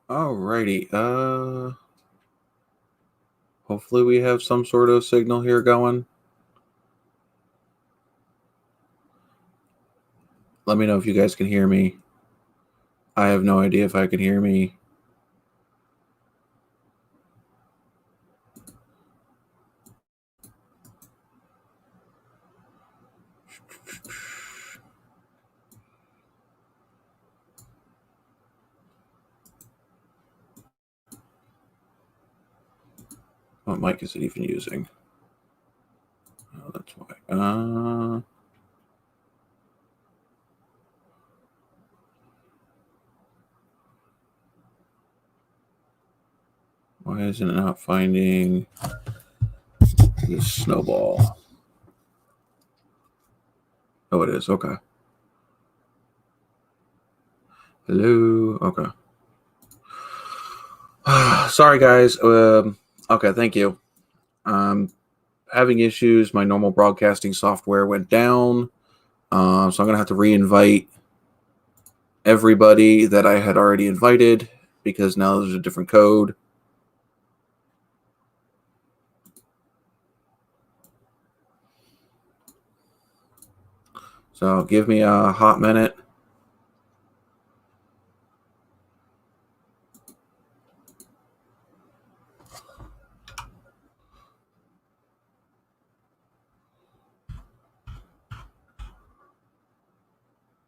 Alrighty. Hopefully we have some sort of signal here going. Let me know if you guys can hear me. I have no idea if I can hear me. What mic is it even using? Oh, that's why. Why isn't it not finding this snowball? Oh, it is. Okay. Hello. Okay. Sorry, guys. Okay, thank you. Having issues. My normal broadcasting software went down. So I'm going to have to re-invite everybody that I had already invited because now there's a different code. So give me a hot minute.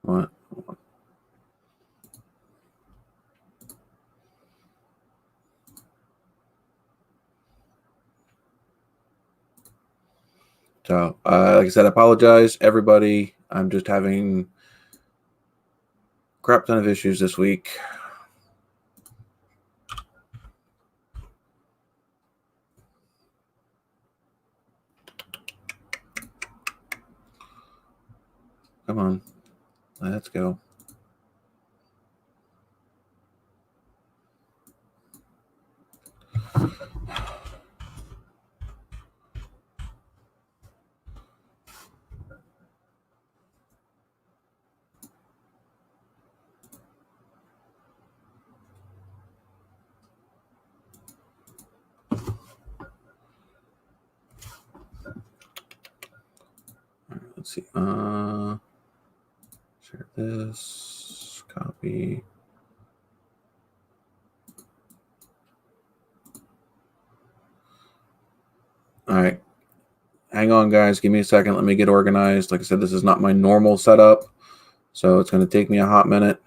What? So, like I said, I apologize, everybody. I'm just having a crap ton of issues this week. Come on. Let's go. Let's see. Share this. Copy. All right. Hang on, guys. Give me a second. Let me get organized. Like I said, this is not my normal setup, so it's going to take me a hot minute.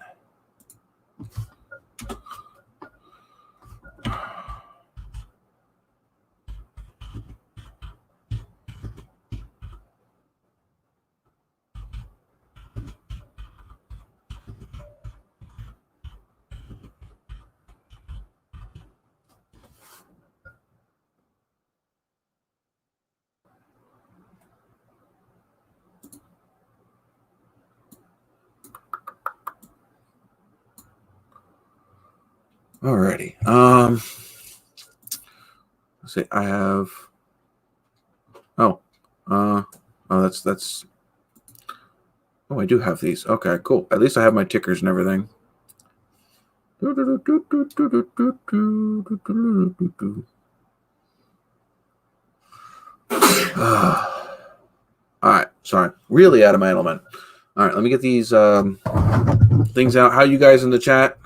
Alrighty. Let's see. I have. Oh, that's. Oh, I do have these. Okay, cool. At least I have my tickers and everything. All right, sorry, really out of my element. All right, let me get these things out. How you guys in the chat?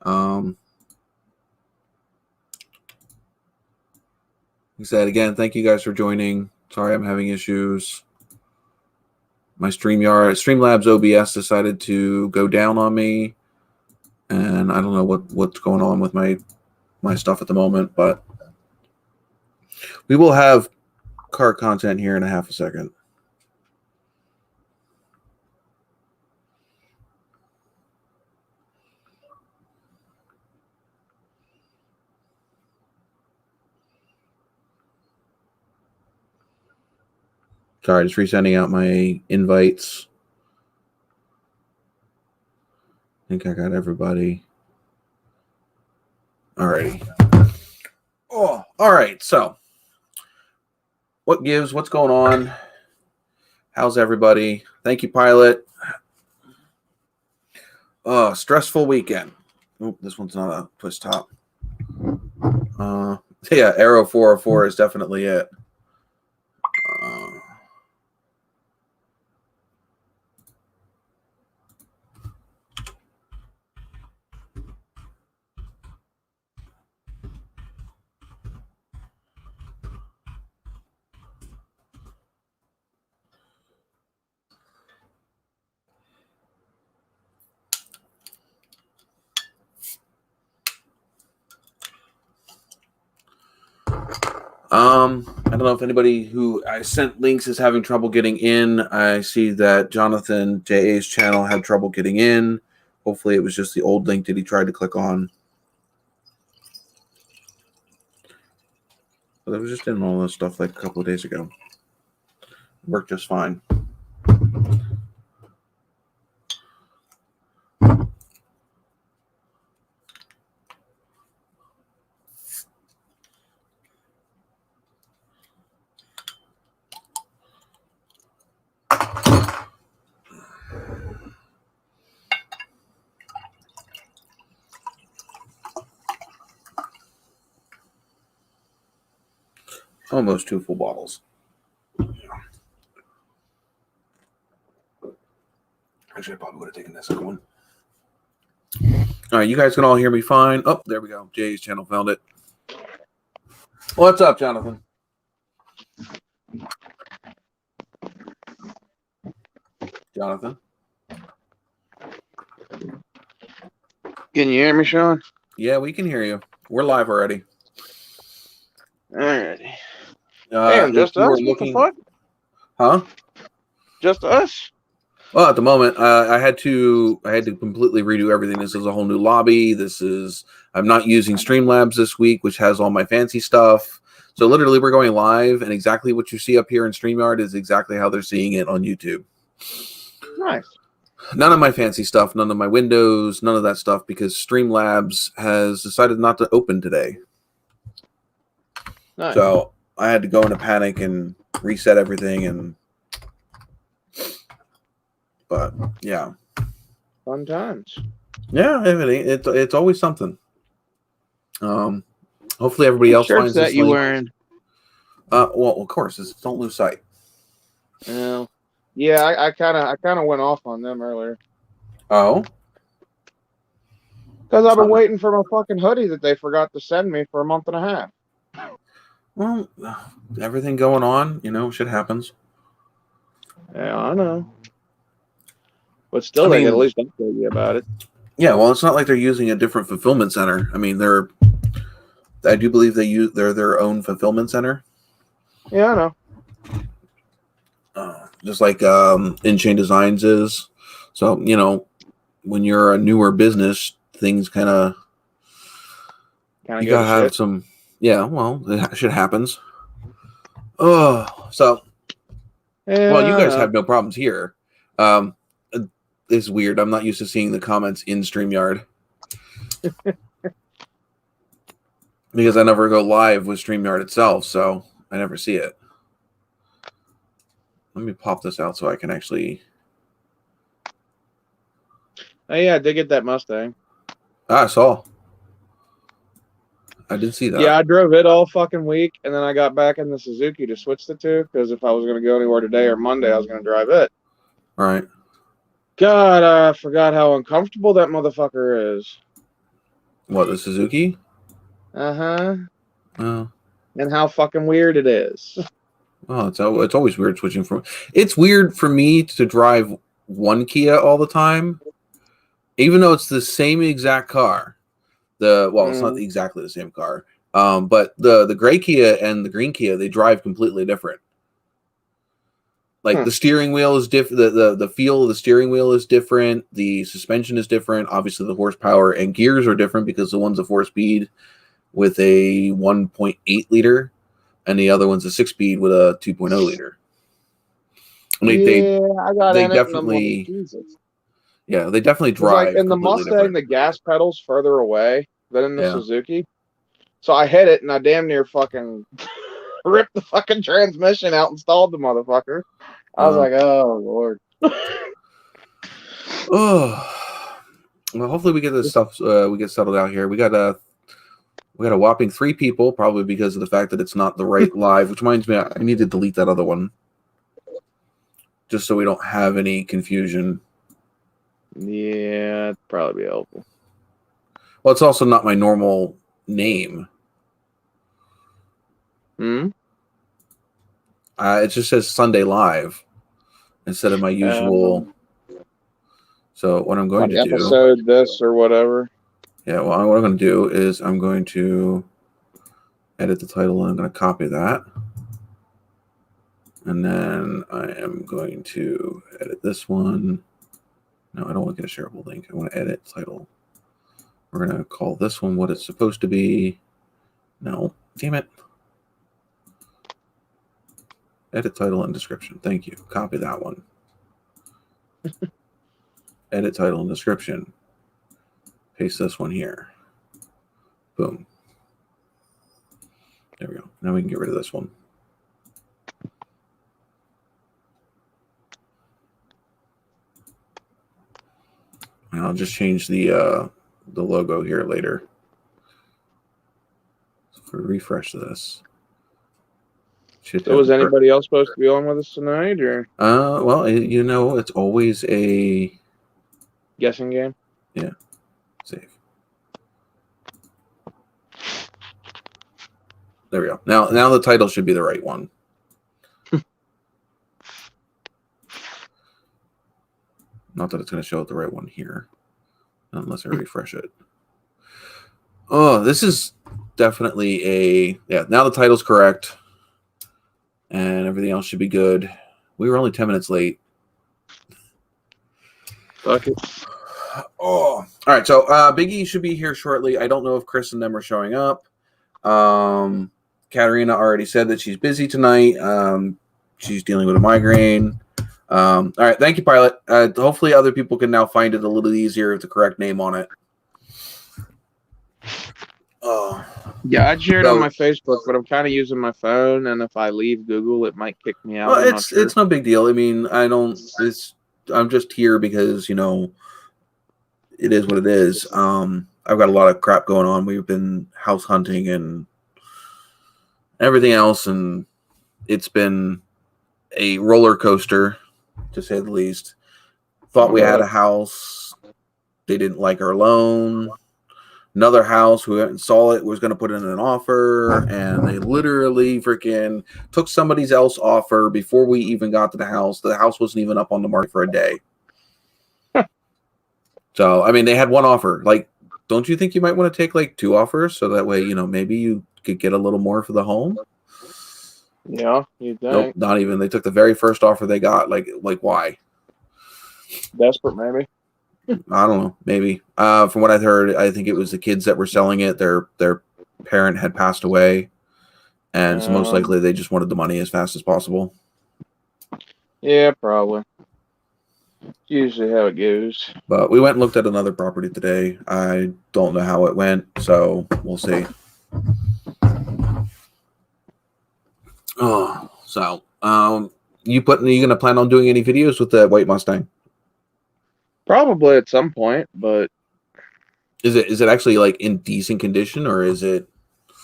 Like I said again, thank you guys for joining. Sorry, I'm having issues. My Streamlabs OBS decided to go down on me, and I don't know what's going on with my stuff at the moment, but we will have car content here in a half a second. Sorry, just resending out my invites. I think I got everybody. Alrighty. Oh, all right. So, what gives? What's going on? How's everybody? Thank you, Pilot. Stressful weekend. Oh, this one's not a twist top. Yeah, Arrow 404 is definitely it. I don't know if anybody who I sent links is having trouble getting in. I see that Jonathan JA's channel had trouble getting in. Hopefully it was just the old link that he tried to click on. But it was just in all this stuff like a couple of days ago. It worked just fine. Almost 2 full bottles. Actually, I probably would have taken this other one. All right, you guys can all hear me fine. Oh, there we go. Jay's channel found it. What's up, Jonathan? Jonathan? Can you hear me, Sean? Yeah, we can hear you. We're live already. Alrighty. Damn, just us? What the fuck? Huh? Just us? Well, at the moment, I had to completely redo everything. This is a whole new lobby. I'm not using Streamlabs this week, which has all my fancy stuff. So literally, we're going live, and exactly what you see up here in StreamYard is exactly how they're seeing it on YouTube. Nice. None of my fancy stuff, none of my windows, none of that stuff, because Streamlabs has decided not to open today. Nice. So I had to go into panic and reset everything, but yeah, fun times. Yeah, it's always something. Hopefully everybody else finds that this you link. wearing. Well, of course, don't lose sight. Well, yeah, I kind of went off on them earlier. Oh, because I've been waiting for my fucking hoodie that they forgot to send me for a month and a half. Well, everything going on, shit happens. Yeah, I know. But still, they can at least update you about it. Yeah, well, it's not like they're using a different fulfillment center. I mean, I do believe they're their own fulfillment center. Yeah, I know. Just like In-Chain Designs is. So, when you're a newer business, things kind of you gotta have shit. Some. Yeah, well, shit happens. Oh, so. Yeah, well, you guys have no problems here. It's weird. I'm not used to seeing the comments in StreamYard. Because I never go live with StreamYard itself, so I never see it. Let me pop this out so I can actually... Oh, yeah, I did get that Mustang. I saw. I did see that. Yeah, I drove it all fucking week, and then I got back in the Suzuki to switch the two, because if I was going to go anywhere today or Monday, I was going to drive it. All right. God, I forgot how uncomfortable that motherfucker is. What, the Suzuki? Uh-huh. Oh. And how fucking weird it is. Oh, it's always weird switching from. It's weird for me to drive one Kia all the time, even though it's the same exact car. It's not exactly the same car. But the gray Kia and the green Kia, they drive completely different. Like the steering wheel is different. The feel of the steering wheel is different. The suspension is different. Obviously, the horsepower and gears are different because the one's a 4-speed with a 1.8 liter, and the other one's a 6-speed with a 2.0 liter. I got they in definitely, it. Jesus. Yeah, they definitely drive. Like in the Mustang, different. The gas pedal's further away than in the Suzuki. So I hit it and I damn near fucking ripped the fucking transmission out and stalled the motherfucker. I was like, oh Lord. Oh, well, hopefully we get this stuff. We get settled out here. We got a whopping 3 people, probably because of the fact that it's not the right live. Which reminds me, I need to delete that other one, just so we don't have any confusion. Yeah, it'd probably be helpful. Well, it's also not my normal name. It just says Sunday Live instead of my usual. So what I'm going to do, episode this or whatever. Yeah, well, what I'm going to do is I'm going to edit the title and I'm going to copy that. And then I am going to edit this one. No, I don't want to get a shareable link. I want to edit title. We're going to call this one what it's supposed to be. No, damn it. Edit title and description. Thank you. Copy that one. Edit title and description. Paste this one here. Boom. There we go. Now we can get rid of this one. And I'll just change the logo here later. So if we refresh this. So was anybody else supposed to be on with us tonight, or? Well, you know, it's always a guessing game. Yeah. Save. There we go. Now the title should be the right one. Not that it's going to show up the right one here, unless I refresh it. Oh, this is definitely now the title's correct. And everything else should be good. We were only 10 minutes late. Fuck it. Oh, all right. So Biggie should be here shortly. I don't know if Chris and them are showing up. Katarina already said that she's busy tonight. She's dealing with a migraine. All right. Thank you, Pilot. Hopefully other people can now find it a little easier with the correct name on it. Yeah, I shared on my Facebook, but I'm kind of using my phone, and if I leave Google, it might kick me out. Well, it's no big deal. I mean, I'm just here because, you know, it is what it is. I've got a lot of crap going on. We've been house hunting and everything else, and it's been a roller coaster, to say the least. Thought we had a house. They didn't like our loan. Another house, we went and saw it, was going to put in an offer, and they literally freaking took somebody else's offer before we even got to the house. The house wasn't even up on the market for a day. So, I mean, they had one offer. Like, don't you think you might want to take like 2 offers so that way, you know, maybe you could get a little more for the home? Yeah, you think? Nope, not even. They took the very first offer they got. Like why? Desperate, maybe. I don't know. Maybe. From what I've heard, I think it was the kids that were selling it. Their parent had passed away, and so most likely they just wanted the money as fast as possible. Yeah, probably. Usually how it goes. But we went and looked at another property today. I don't know how it went, so we'll see. Oh, so you gonna plan on doing any videos with the white Mustang? Probably at some point, but is it actually like in decent condition, or is it?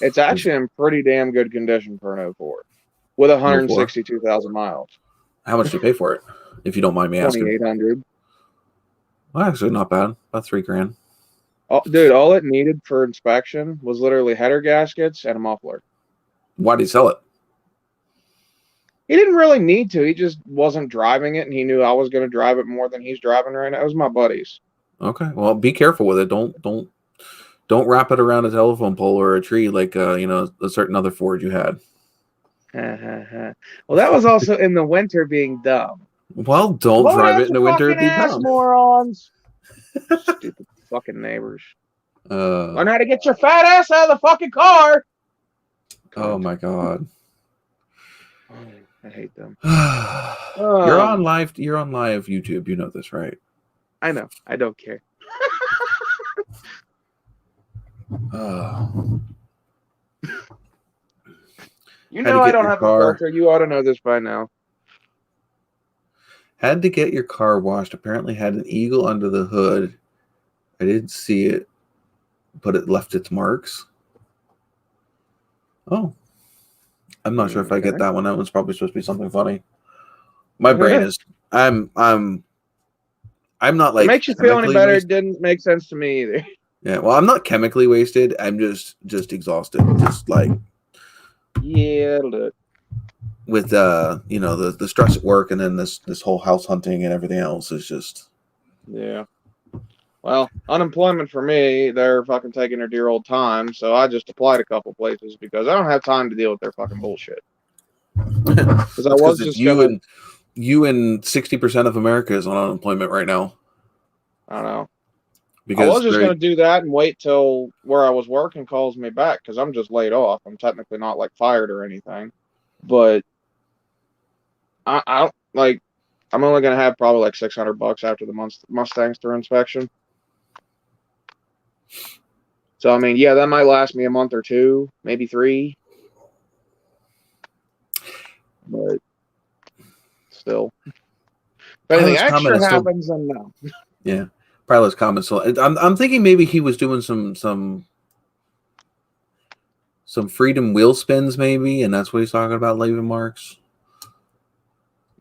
It's actually in pretty damn good condition for an 04 with 162,000 miles. How much do you pay for it, if you don't mind me asking? $2,800. Well, actually, not bad. About $3,000. Oh, dude, all it needed for inspection was literally header gaskets and a muffler. Why did he sell it? He didn't really need to. He just wasn't driving it, and he knew I was going to drive it more than he's driving right now. It was my buddy's. Okay, well, be careful with it. Don't wrap it around a telephone pole or a tree like a certain other Ford you had. Well, that was also in the winter being dumb. Well, don't drive it in the winter. It'd be dumb. Morons. Stupid fucking neighbors. Learn how to get your fat ass out of the fucking car. Oh my god. I hate them. You're on live YouTube. You know this, right? I know. I don't care. You know I don't have a filter. You ought to know this by now. Had to get your car washed. Apparently had an eagle under the hood. I didn't see it, but it left its marks. Oh. I'm not sure if I get that one. That one's probably supposed to be something funny. My brain is I'm not like, it makes you feel any better. It didn't make sense to me either. Yeah, well, I'm not chemically wasted. I'm just exhausted. Just like, yeah, it'll do it. With the stress at work, and then this whole house hunting and everything else is just, yeah. Well, unemployment for me, they're fucking taking their dear old time, so I just applied a couple places because I don't have time to deal with their fucking bullshit. Because I was just you and 60% of America is on unemployment right now. I don't know. Because I was just going to do that and wait till where I was working calls me back because I'm just laid off. I'm technically not like fired or anything, but I don't like. I'm only going to have probably like $600 after the Mustangs through inspection. So I mean, yeah, that might last me a month or two, maybe 3. But still, if anything extra happens, then no. Yeah. Probably less common. So I'm thinking maybe he was doing some freedom wheel spins, maybe, and that's what he's talking about, leaving marks.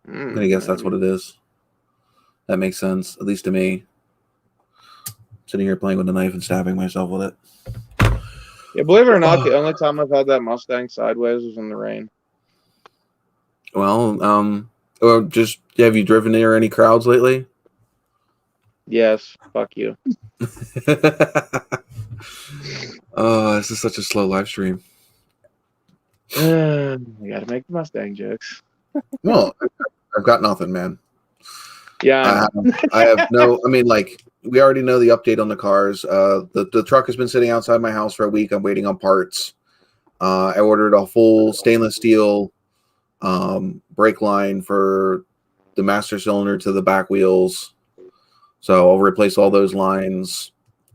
I'm gonna guess that's what it is. That makes sense, at least to me. Sitting here playing with a knife and stabbing myself with it. Yeah, believe it or not, the only time I've had that Mustang sideways was in the rain. Well, or just have you driven near any crowds lately? Yes, fuck you. Oh, this is such a slow live stream. We gotta make the Mustang jokes. Well, I've got nothing, man. Yeah, I have no. I mean, like, we already know the update on the cars. The truck has been sitting outside my house for a week. I'm waiting on parts. I ordered a full stainless steel brake line for the master cylinder to the back wheels. So I'll replace all those lines.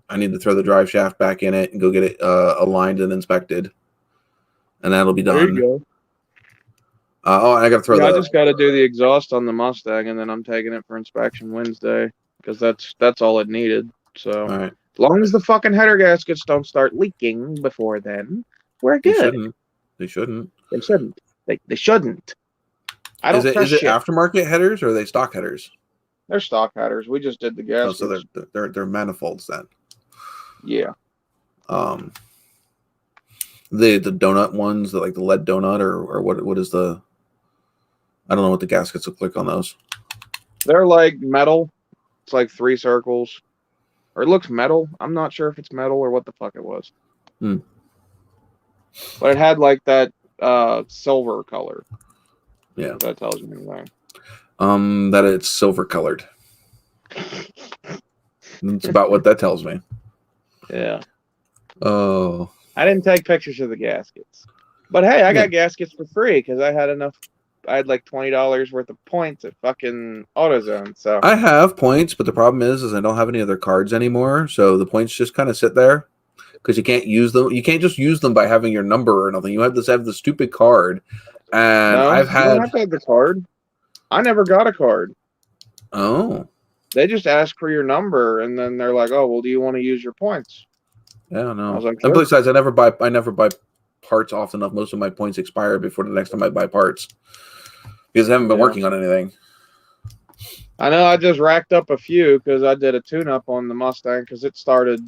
I need to throw the drive shaft back in it and go get it aligned and inspected, and that'll be done. There you go. I got to throw. I just got to do the exhaust on the Mustang, and then I'm taking it for inspection Wednesday because that's all it needed. So all right. As long as the fucking header gaskets don't start leaking before then, we're good. They shouldn't. They shouldn't. I don't. Is it aftermarket headers or are they stock headers? They're stock headers. We just did the gaskets. Oh, so they're manifolds then. Yeah. The donut ones, like the lead donut, or what is the? I don't know what the gaskets look like on those. They're like metal. It's like 3 circles, or it looks metal. I'm not sure if it's metal or what the fuck it was. But it had like that silver color. Yeah, if that tells you anything. That it's silver colored. That's about what that tells me. Yeah. Oh. I didn't take pictures of the gaskets, but hey, I got gaskets for free because I had enough. I had like $20 worth of points at fucking AutoZone. So I have points, but the problem is I don't have any other cards anymore. So the points just kind of sit there because you can't use them. You can't just use them by having your number or nothing. You have to have the stupid card. And no, I've had. You don't have to have the card. I never got a card. Oh. They just ask for your number, and then they're like, "Oh, well, do you want to use your points?" Yeah, no. I was like, and besides, I never buy parts often enough, most of my points expire before the next time I buy parts because I haven't been working on anything. I know I just racked up a few because I did a tune-up on the Mustang because it started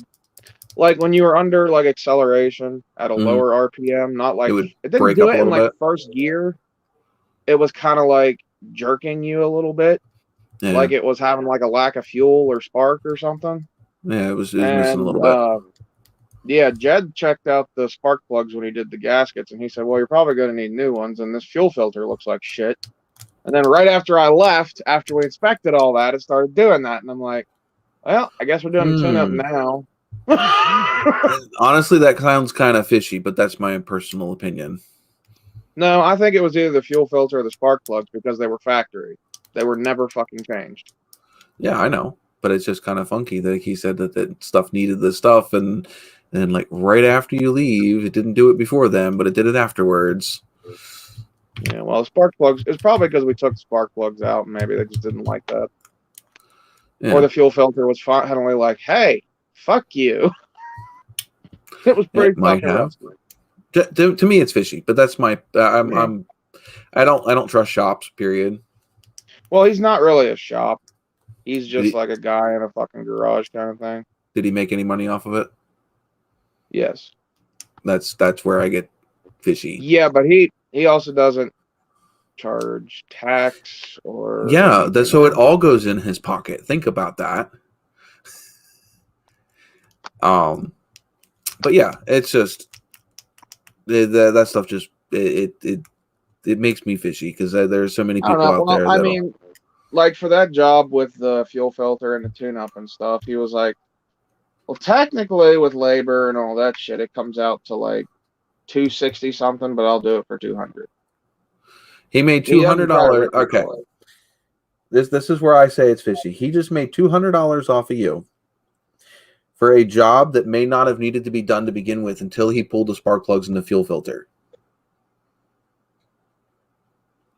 like when you were under like acceleration at a lower RPM, not like it didn't break do up it a in little like bit. first gear. It was kind of like jerking you a little bit, like it was having like a lack of fuel or spark or something. Yeah, it was missing a little bit. Yeah, Jed checked out the spark plugs when he did the gaskets, and he said, well, you're probably going to need new ones, and this fuel filter looks like shit. And then right after I left, after we inspected all that, it started doing that. And I'm like, well, I guess we're doing a tune-up now. Honestly, that sounds kind of fishy, but that's my personal opinion. No, I think it was either the fuel filter or the spark plugs because they were factory. They were never fucking changed. Yeah, I know. But it's just kind of funky that he said that stuff needed this stuff, and then like right after you leave, it didn't do it before then, but it did it afterwards. Yeah, well, the spark plugs, it's probably because we took the spark plugs out and maybe they just didn't like that. Yeah. Or the fuel filter was finally like, hey, fuck you. It was pretty fucking rough. To me, it's fishy, but that's my I don't trust shops, period. Well, he's not really a shop. He's just like a guy in a fucking garage kind of thing. Did he make any money off of it? Yes. That's where I get fishy. Yeah, but he also doesn't charge tax or so it all goes in his pocket. Think about that. But yeah, it's just that stuff just it makes me fishy because there's so many people out there. I mean, like for that job with the fuel filter and the tune-up and stuff, he was like, well, technically with labor and all that shit, it comes out to like $260 something, but I'll do it for $200. He made $200. Okay, this is where I say it's fishy. He just made $200 off of you for a job that may not have needed to be done to begin with until he pulled the spark plugs in the fuel filter.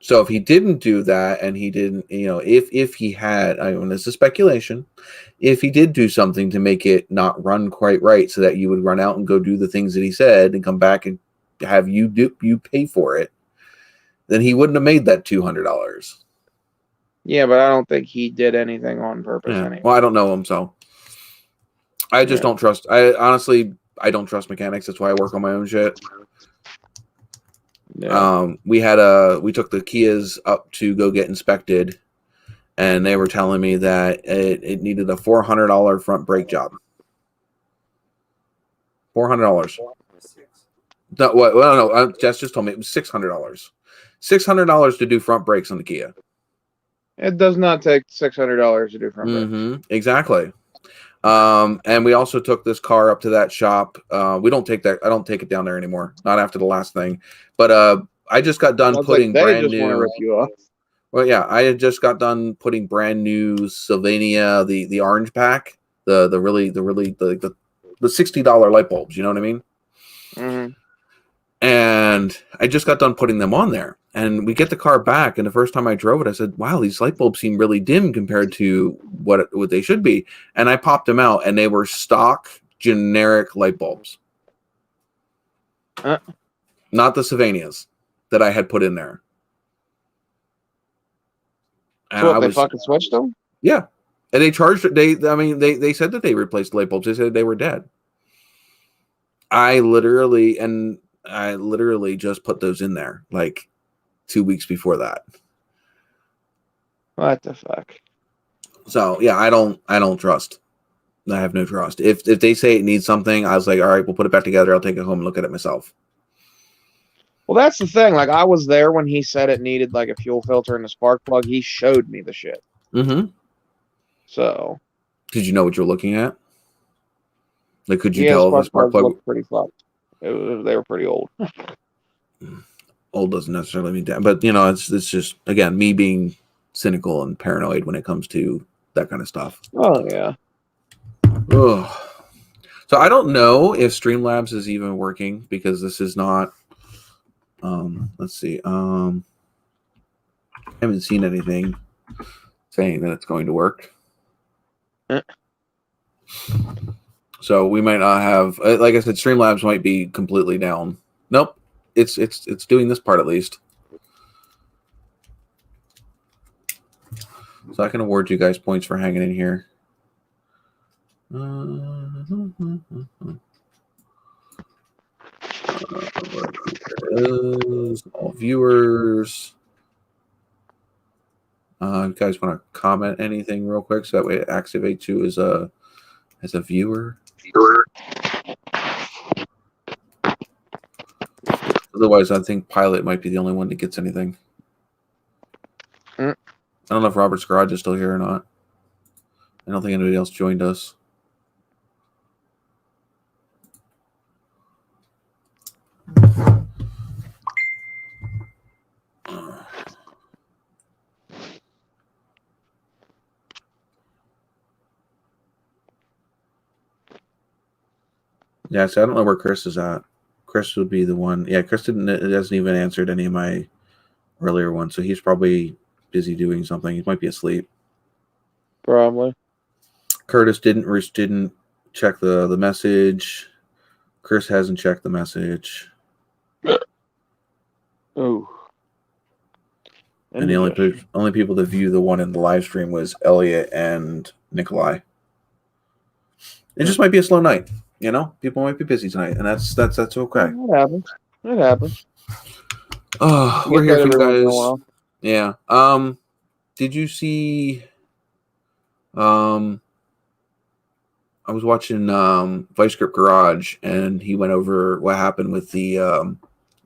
So if he didn't do that, and he didn't, if he had, this is speculation, if he did do something to make it not run quite right, so that you would run out and go do the things that he said and come back and have you pay for it, then he wouldn't have made that $200. Yeah, but I don't think he did anything on purpose. Anyway. Well, I don't know him, so I just don't trust. I don't trust mechanics. That's why I work on my own shit. Yeah. We took the Kias up to go get inspected, and they were telling me that it needed a $400 front brake job. $400. No, Jess just told me it was $600. $600 to do front brakes on the Kia. It does not take $600 to do front brakes. Exactly. And we also took this car up to that shop. We don't take that. I don't take it down there anymore. Not after the last thing. But I just got done putting brand new. Well, yeah, I had just got done putting brand new Sylvania, the orange pack, the $60 light bulbs. You know what I mean? Mm-hmm. And I just got done putting them on there. And we get the car back, and the first time I drove it, I said, wow, these light bulbs seem really dim compared to what they should be. And I popped them out, and they were stock, generic light bulbs. Not the Sylvanias that I had put in there. And so they fucking switched them? Yeah. And they charged they said that they replaced the light bulbs. They said they were dead. I literally just put those in there like 2 weeks before that. What the fuck? So yeah, I don't trust. I have no trust. If they say it needs something, I was like, all right, we'll put it back together. I'll take it home and look at it myself. Well, that's the thing. Like, I was there when he said it needed like a fuel filter and a spark plug. He showed me the shit. Mm-hmm. So, did you know what you're looking at? Like, could you tell if the spark plug looked pretty fucked? They were pretty old. Old doesn't necessarily mean that, but it's just, again, me being cynical and paranoid when it comes to that kind of stuff. Oh yeah. Ugh. So I don't know if Streamlabs is even working because this is not. Let's see. I haven't seen anything saying that it's going to work. So we might not have, like I said, Streamlabs might be completely down Nope. It's doing this part at least. So I can award you guys points for hanging in here. All viewers. You guys want to comment anything real quick so that way it activates you as a viewer? Otherwise, I think Pilot might be the only one that gets anything. I don't know if Robert's Garage is still here or not. I don't think anybody else joined us. Yeah, so I don't know where Chris is at. Chris would be the one. Yeah, Chris hasn't even answered any of my earlier ones, so he's probably busy doing something. He might be asleep. Probably. Curtis didn't check the message. Chris hasn't checked the message. Oh. And the only people that view the one in the live stream was Elliot and Nikolai. It just might be a slow night. You know, people might be busy tonight, and that's okay. It happens. It happens. Oh, we're here for you guys. Yeah. Did you see? I was watching Vice Grip Garage, and he went over what happened with the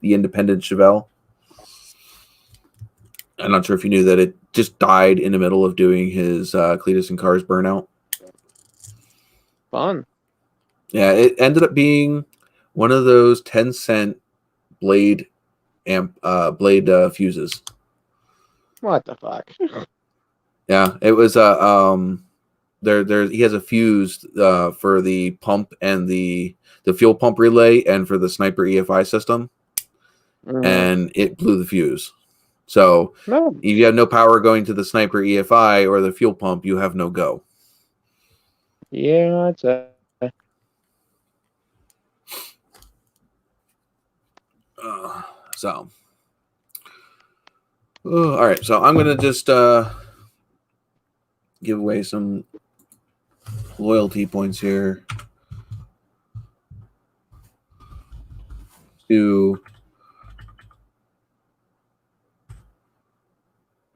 independent Chevelle. I'm not sure if you knew that it just died in the middle of doing his Cletus and Cars burnout. Fun. Yeah, it ended up being one of those 10-cent blade fuses. What the fuck? Yeah, it was he has a fuse for the pump and the fuel pump relay and for the Sniper EFI system, and it blew the fuse. So if you have no power going to the Sniper EFI or the fuel pump, you have no go. Yeah, I'd say. All right. So I'm gonna just give away some loyalty points here to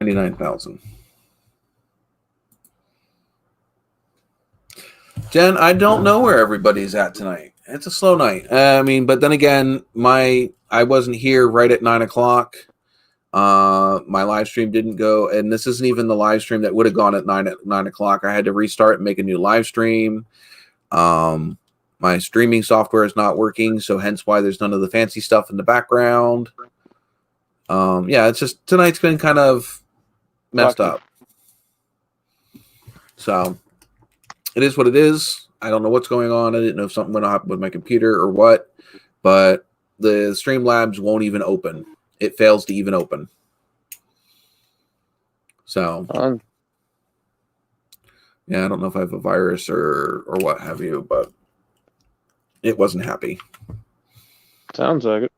99,000. Jen, I don't know where everybody's at tonight. It's a slow night. But then again, I wasn't here right at 9 o'clock. My live stream didn't go, and this isn't even the live stream that would have gone at 9 o'clock. I had to restart and make a new live stream. My streaming software is not working, so hence why there's none of the fancy stuff in the background. Yeah, it's just tonight's been kind of messed up. So it is what it is. I don't know what's going on. I didn't know if something went up with my computer or what, but the Streamlabs won't even open. It fails to even open. So, yeah, I don't know if I have a virus or what have you, but it wasn't happy. Sounds like it.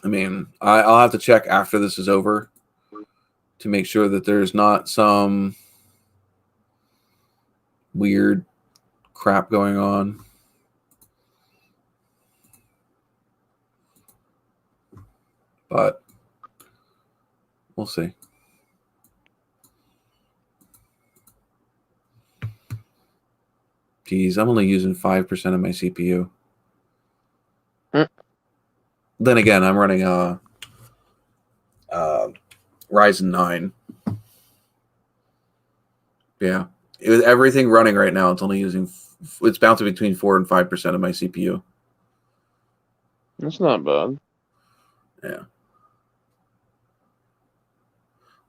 I mean, I'll have to check after this is over to make sure that there's not some weird crap going on. But we'll see. Geez, I'm only using 5% of my CPU. Then again, I'm running a Ryzen 9. Yeah. With everything running right now, it's bouncing between 4 and 5% of my CPU. That's not bad. Yeah.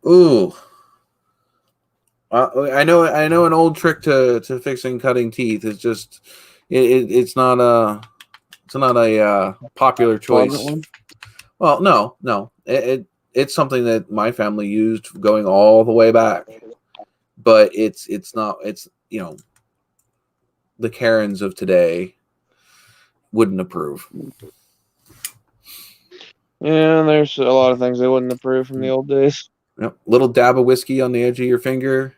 Ooh. I know an old trick to fixing cutting teeth is just it's not a popular choice. Well, no. It's something that my family used going all the way back. But it's not the Karens of today wouldn't approve. Yeah, there's a lot of things they wouldn't approve from the old days. Yep. Little dab of whiskey on the edge of your finger,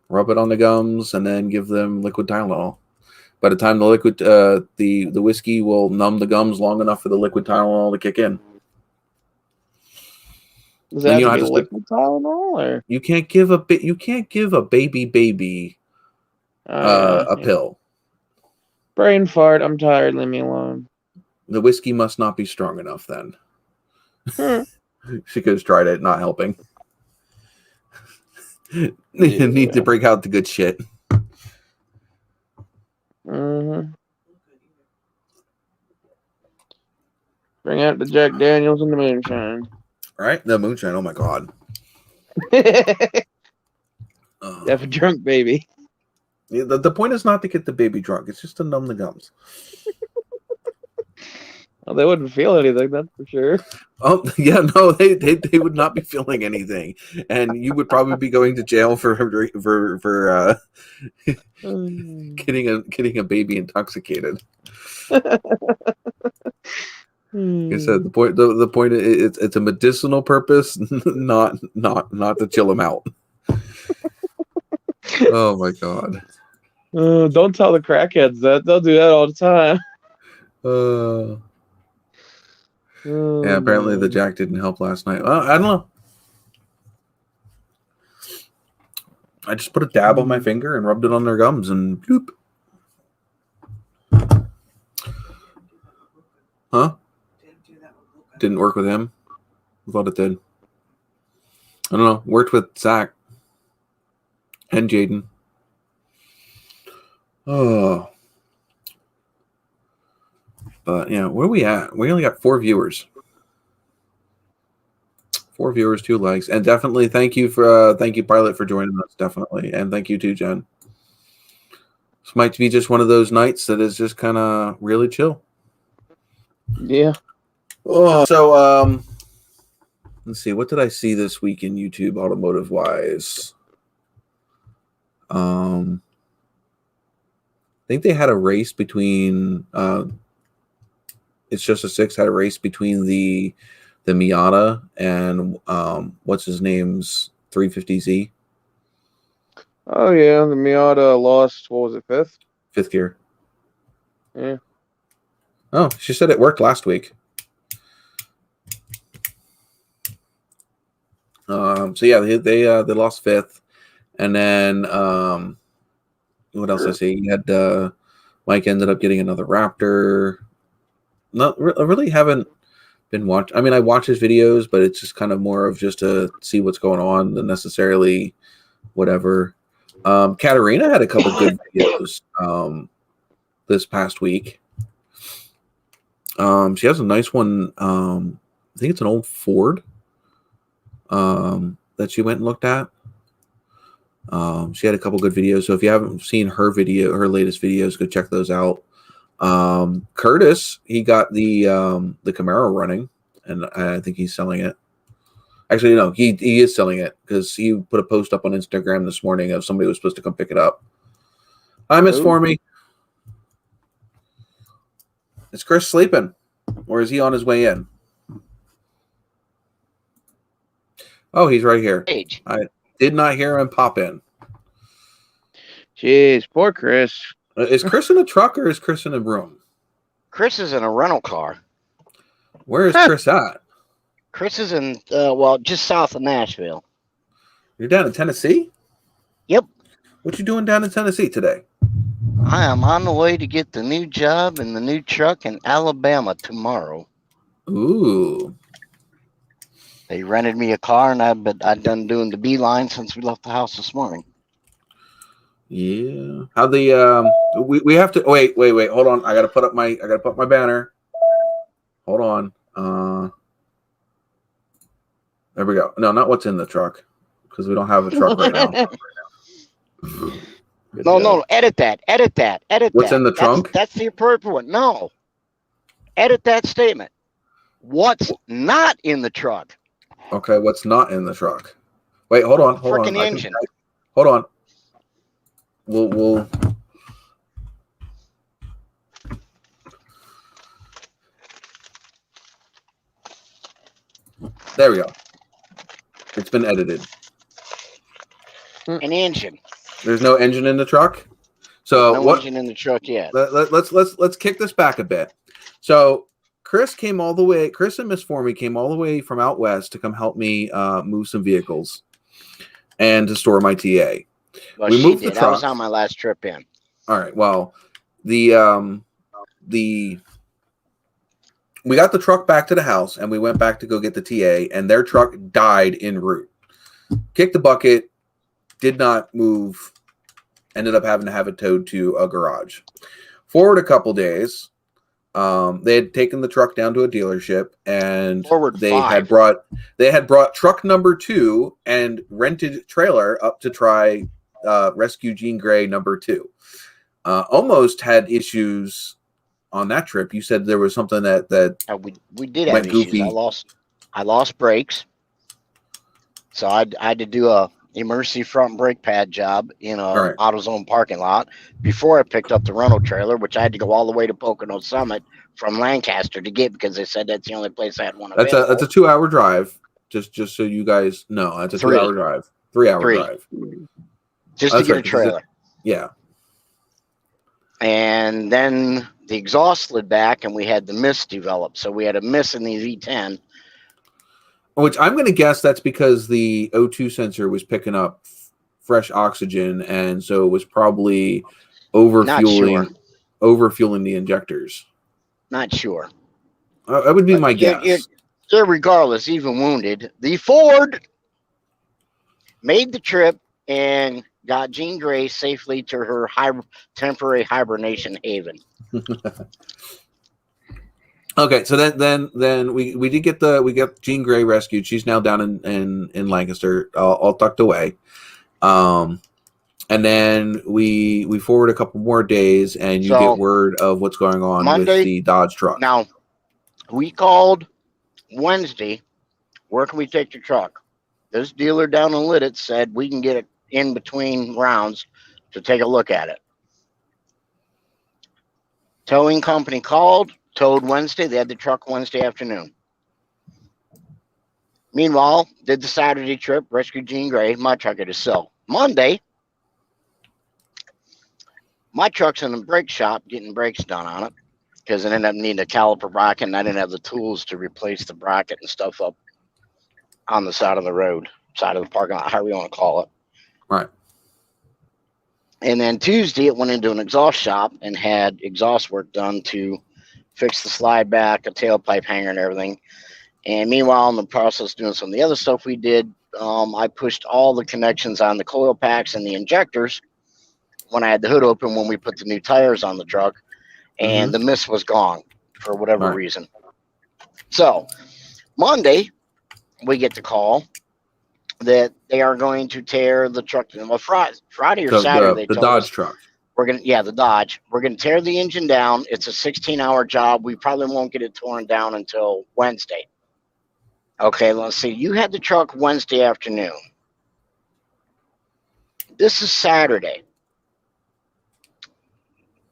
rub it on the gums, and then give them liquid Tylenol. By the time the liquid, the whiskey will numb the gums long enough for the liquid Tylenol to kick in. Does that have to be liquid Tylenol, or you can't give a baby a pill. Brain fart. I'm tired. Leave me alone. The whiskey must not be strong enough then. She could have tried it, not helping. Need to break out the good shit. Mm-hmm. Bring out the Jack Daniels and the moonshine. Right? The moonshine. Oh my god. Have a drunk baby. The point is not to get the baby drunk. It's just to numb the gums. Well, they wouldn't feel anything, that's for sure. Oh yeah, no, they would not be feeling anything, and you would probably be going to jail for getting a baby intoxicated. Like I said, the point it's a medicinal purpose, not to chill them out. Oh my god! Don't tell the crackheads that. They'll do that all the time. Yeah, apparently the Jack didn't help last night. Well, I don't know. I just put a dab on my finger and rubbed it on their gums and bloop. Huh? Didn't work with him? I thought it did. I don't know. Worked with Zach and Jaden. Oh. But yeah, where are we at? We only got 4 viewers. 4 viewers, 2 likes, and definitely thank you Pilot for joining us. Definitely, and thank you too, Jen. This might be just one of those nights that is just kind of really chill. Yeah. Oh, so let's see. What did I see this week in YouTube, automotive wise? I think they had a race between. It's Just a Six had a race between the Miata and what's his name's 350Z. Oh yeah, the Miata lost. What was it, 5th? 5th gear. Yeah. Oh, she said it worked last week. So yeah, they lost 5th, and then what else I see? You had Mike ended up getting another Raptor. I really haven't been watching. I mean, I watch his videos, but it's just kind of more of just to see what's going on than necessarily whatever. Katarina had a couple good videos this past week. She has a nice one. I think it's an old Ford that she went and looked at. She had a couple good videos. So if you haven't seen her latest videos, go check those out. Curtis, he got the Camaro running, and I think he's selling it. Actually, no, he is selling it because he put a post up on Instagram this morning of somebody who was supposed to come pick it up. Hi, Miss Formie. Is Chris sleeping, or is he on his way in? Oh, he's right here. I did not hear him pop in. Jeez, poor Chris. Is Chris in a truck or is Chris in a room? Chris is in a rental car. Where is Chris at? Chris is in, just south of Nashville. You're down in Tennessee? Yep. What you doing down in Tennessee today? I am on the way to get the new job and the new truck in Alabama tomorrow. Ooh. They rented me a car, and I've done doing the beeline since we left the house this morning. Yeah. How the we have to wait. Hold on. I gotta put up my banner. Hold on. There we go. No, not what's in the truck, because we don't have a truck right now. No, edit that. What's in the trunk? That's the appropriate one. No. Edit that statement. What's not in the truck? Okay, what's not in the truck? Wait, hold on. Freaking engine. Hold on. We'll There we go. It's been edited. An engine. There's no engine in the truck. So no engine in the truck yet. Let's kick this back a bit. So Chris and Miss Formie came all the way from out west to come help me move some vehicles and to store my TA. Well, we moved the truck. I was on my last trip in. All right. Well, we got the truck back to the house and we went back to go get the TA, and their truck died en route. Kicked the bucket, did not move, ended up having to have it towed to a garage. Forward a couple days, they had taken the truck down to a dealership, and they had brought truck number 2 and rented trailer up to try rescue Jean Grey number 2. Almost had issues on that trip. You said there was something that we did have issues. I lost brakes, so I had to do a emergency front brake pad job in a AutoZone parking lot before I picked up the rental trailer, which I had to go all the way to Pocono Summit from Lancaster to get, because they said that's the only place I had one available. That's a 2-hour drive. Just so you guys know, that's a 3-hour drive. 3-hour drive. Just to get a trailer. Yeah. And then the exhaust slid back and we had the mist develop. So we had a mist in the V10. Which I'm going to guess that's because the O2 sensor was picking up fresh oxygen, and so it was probably overfueling the injectors. Not sure. That would be my guess. Regardless, even wounded, the Ford made the trip and got Jean Grey safely to her temporary hibernation haven. Okay, so then we did get we got Jean Grey rescued. She's now down in Lancaster, all tucked away. And then we forward a couple more days, and you get word of what's going on Monday, with the Dodge truck. Now, we called Wednesday. Where can we take the truck? This dealer down in Lidditz said we can get it in between rounds to take a look at it. Towing company called. Towed Wednesday. They had the truck Wednesday afternoon. Meanwhile, did the Saturday trip, rescued Jean Grey. My truck had to sell. Monday, my truck's in the brake shop getting brakes done on it because it ended up needing a caliper bracket, and I didn't have the tools to replace the bracket and stuff up on the side of the road, side of the parking lot, however you want to call it. Right. And then Tuesday, it went into an exhaust shop and had exhaust work done to fix the slide back, a tailpipe hanger, and everything. And meanwhile, in the process doing some of the other stuff we did, I pushed all the connections on the coil packs and the injectors when I had the hood open when we put the new tires on the truck, and the mist was gone for whatever reason. So Monday, we get the call that they are going to tear the truck. Well, Friday or Saturday, the Dodge truck. The Dodge. We're gonna tear the engine down. It's a 16-hour job. We probably won't get it torn down until Wednesday. Okay, let's see. You had the truck Wednesday afternoon. This is Saturday.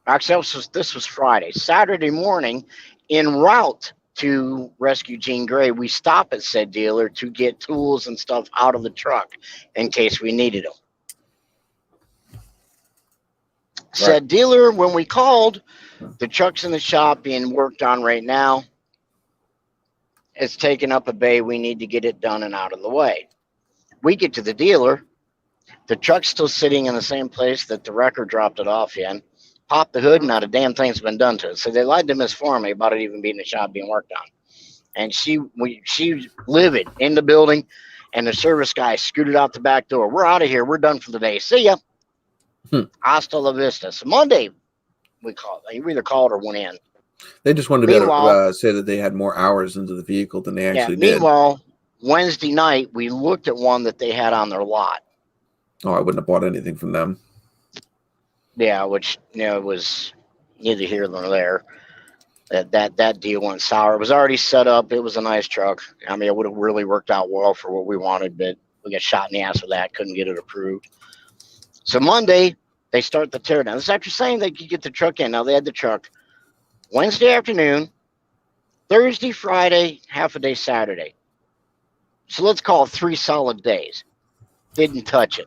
Actually, this was Friday. Saturday morning, en route to rescue Jean Grey, we stop at said dealer to get tools and stuff out of the truck in case we needed them. Said dealer, when we called, the truck's in the shop being worked on right now. It's taking up a bay. We need to get it done and out of the way. We get to the dealer. The truck's still sitting in the same place that the wrecker dropped it off in. Pop the hood, not a damn thing's been done to it. So they lied to Miss Formie about it even being in the shop being worked on. And she was livid in the building, and the service guy scooted out the back door. We're out of here. We're done for the day. See ya. Hasta la vista. So Monday, we either called or went in. They just wanted to be able to say that they had more hours into the vehicle than they actually did. Meanwhile, Wednesday night, we looked at one that they had on their lot. Oh, I wouldn't have bought anything from them. Yeah, which, it was neither here nor there. That deal went sour. It was already set up. It was a nice truck. I mean, it would have really worked out well for what we wanted, but we got shot in the ass with that. Couldn't get it approved. So Monday, they start the teardown. This is after saying they could get the truck in. Now, they had the truck Wednesday afternoon, Thursday, Friday, half a day Saturday. So let's call it 3 solid days. Didn't touch it.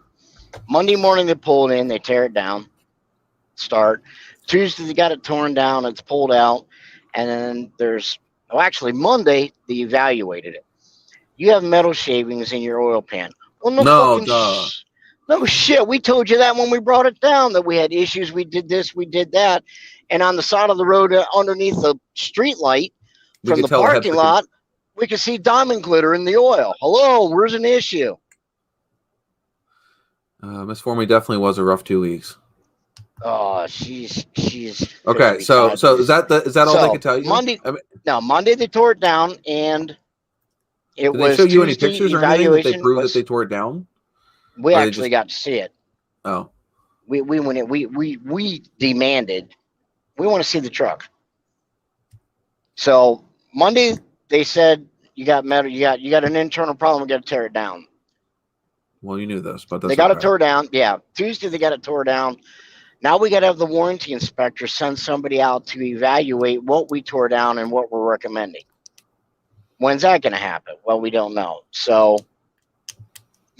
Monday morning they pull it in, they tear it down, start. Tuesday they got it torn down, it's pulled out, and then actually Monday they evaluated it. You have metal shavings in your oil pan. Well, no shit. We told you that when we brought it down, that we had issues. We did this, we did that, and on the side of the road underneath the street light from the parking lot, we could see diamond glitter in the oil. Hello, where's an issue? Miss Formie definitely was a rough 2 weeks. Oh, she's okay. So is that all they could tell you? Monday they tore it down, and it did was they show you Tuesday any pictures or anything that they proved that they tore it down? We actually got to see it. Oh, we demanded. We want to see the truck. So Monday they said you got metal. You got an internal problem. We got to tear it down. Well, you knew this, but they got it tore down. Yeah, Tuesday they got it tore down. Now we got to have the warranty inspector send somebody out to evaluate what we tore down and what we're recommending. When's that going to happen? Well, we don't know. So,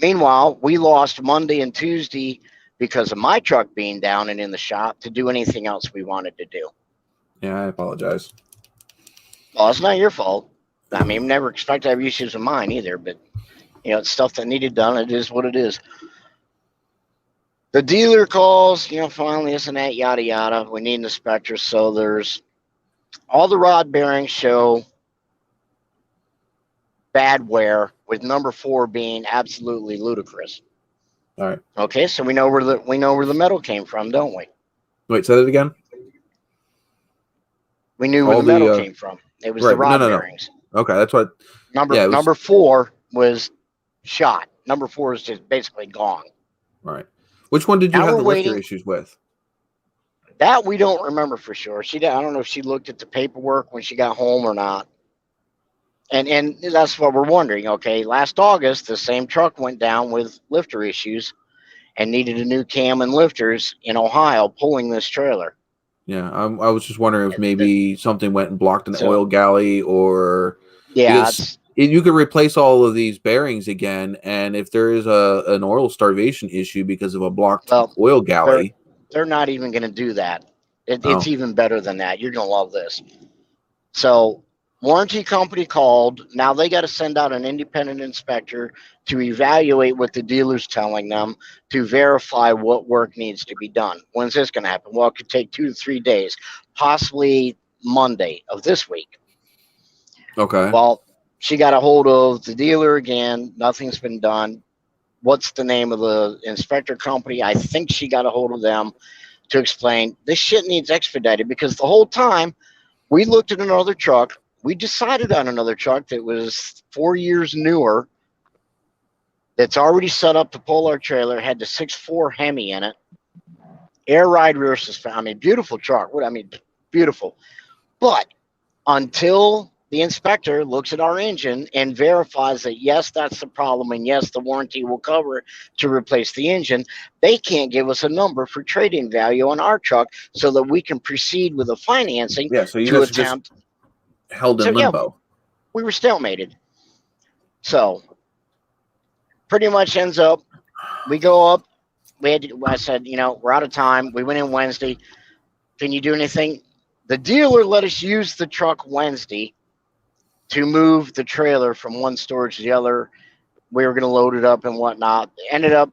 meanwhile, we lost Monday and Tuesday because of my truck being down and in the shop to do anything else we wanted to do. Yeah, I apologize. Well, it's not your fault. I mean, never expect to have issues with mine either, but, it's stuff that needed done. It is what it is. The dealer calls, finally, this and that, yada, yada. We need an inspector. So there's all the rod bearings show bad wear, with number 4 being absolutely ludicrous. All right. Okay, so we know where the metal came from, don't we? Wait, say that again. We knew where the metal came from. It was the rod bearings. No. Okay, that's what. Number 4 was shot. Number 4 is just basically gone. All right. Which one did you have the lifter issues with? That we don't remember for sure. I don't know if she looked at the paperwork when she got home or not. And that's what we're wondering. Okay, last August, the same truck went down with lifter issues and needed a new cam and lifters in Ohio pulling this trailer. Yeah, I was just wondering if maybe something went and blocked an oil galley or... Yeah, you could replace all of these bearings again, and if there is an oil starvation issue because of a blocked oil galley... They're not even going to do that. It's even better than that. You're going to love this. So... warranty company called. Now they got to send out an independent inspector to evaluate what the dealer's telling them to verify what work needs to be done. When's this going to happen? Well, it could take 2 to 3 days, possibly Monday of this week. Okay. Well, she got a hold of the dealer again. Nothing's been done. What's the name of the inspector company? I think she got a hold of them to explain this shit needs expedited, because the whole time we looked at another truck. We decided on another truck that was 4 years newer, that's already set up to pull our trailer, had the 6.4 Hemi in it, air ride rear suspension. I mean, beautiful truck. Beautiful. But until the inspector looks at our engine and verifies that, yes, that's the problem, and yes, the warranty will cover it to replace the engine, they can't give us a number for trade-in value on our truck so that we can proceed with the financing to attempt... held in limbo. We were stalemated. So pretty much ends up, we go up. I said, we're out of time. We went in Wednesday. Can you do anything? The dealer let us use the truck Wednesday to move the trailer from one storage to the other. We were going to load it up and whatnot. Ended up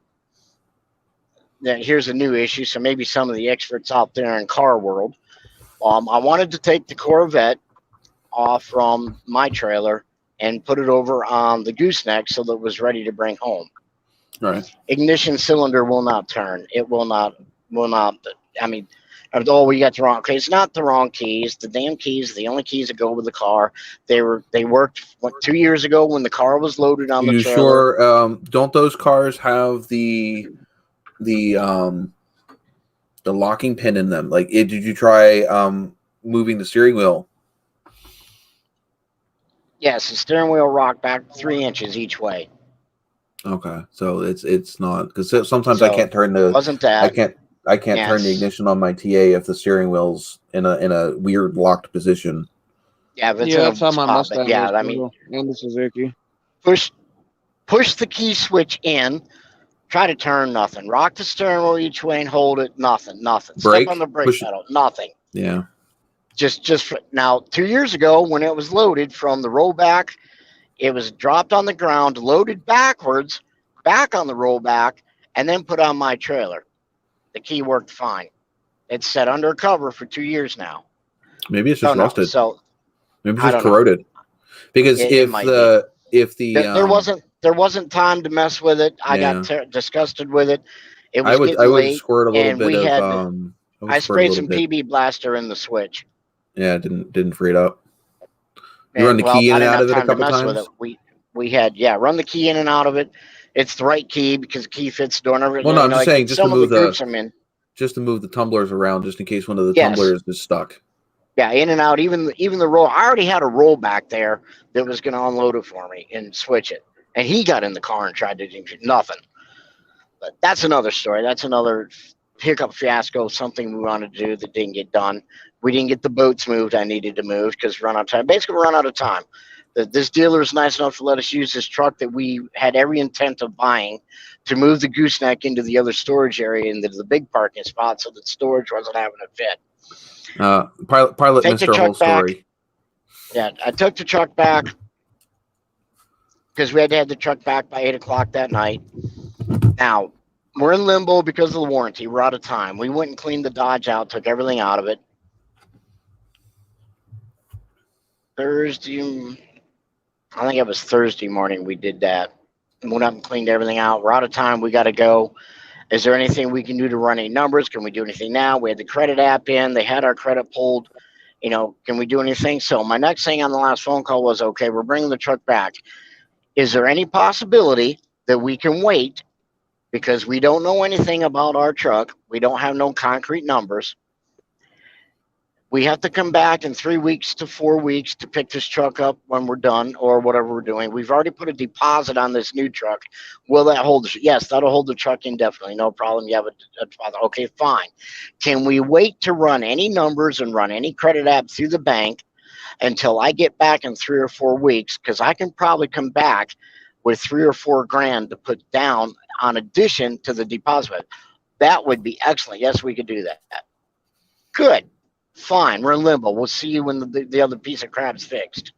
that here's a new issue. So maybe some of the experts out there in car world. I wanted to take the Corvette off from my trailer and put it over on the gooseneck so that it was ready to bring home. Right. Ignition cylinder will not turn. It will not. I mean, we got the wrong. Okay, it's not the wrong keys. The damn keys, the only keys that go with the car. They worked 2 years ago when the car was loaded on the trailer. Sure? Don't those cars have the locking pin in them? Like, did you try moving the steering wheel? Yes, the steering wheel rocked back 3 inches each way. Okay, so it's not, because sometimes I can't turn the I can't turn the ignition on my TA if the steering wheel's in a weird locked position. Yeah, that's how my Mustang. Yeah, I mean, and the Suzuki. push the key switch in, try to turn, nothing. Rock the steering wheel each way and hold it, nothing. Brake, Step on the brake push pedal, nothing. Yeah. Now, 2 years ago, when it was loaded from the rollback, it was dropped on the ground, loaded backwards, back on the rollback, and then put on my trailer. The key worked fine. It's set under cover for 2 years now. Maybe it's just rusted. So maybe it's just corroded. Because there wasn't time to mess with it. I got disgusted with it. It was I would squirt a little bit of I sprayed some PB blaster in the switch. Yeah, it didn't free it up. You run the key in and out of it a couple times. We had run the key in and out of it. It's the right key because the key fits the door and everything. Well, no, I'm just saying just to move the tumblers around, just in case one of the tumblers is stuck. Yeah, in and out. Even the roll. I already had a roll back there that was going to unload it for me and switch it. And he got in the car and tried to do nothing. But that's another story. That's another hiccup fiasco. Something we wanted to do that didn't get done. We didn't get the boats moved. I needed to move because we run out of time. Basically, we run out of time. This dealer is nice enough to let us use this truck that we had every intent of buying to move the gooseneck into the other storage area into the big parking spot so that storage wasn't having a fit. Pilot missed our whole story. Yeah, I took the truck back because we had to have the truck back by 8 o'clock that night. Now, we're in limbo because of the warranty. We're out of time. We went and cleaned the Dodge out, took everything out of it. I think it was Thursday morning we did that. Went up and cleaned everything out. We're out of time. We got to go. Is there anything we can do to run any numbers? Can we do anything now? We had the credit app in. They had our credit pulled. Can we do anything? So my next thing on the last phone call was, okay, we're bringing the truck back. Is there any possibility that we can wait because we don't know anything about our truck? We don't have no concrete numbers. We have to come back in 3 weeks to 4 weeks to pick this truck up when we're done or whatever we're doing. We've already put a deposit on this new truck. Will that hold? Yes, that'll hold the truck indefinitely. No problem. You have a deposit. Okay, fine. Can we wait to run any numbers and run any credit app through the bank until I get back in 3 or 4 weeks? Because I can probably come back with $3 or $4 grand to put down on addition to the deposit. That would be excellent. Yes, we could do that. Good. Fine, we're in limbo. We'll see you when the other piece of crap's fixed.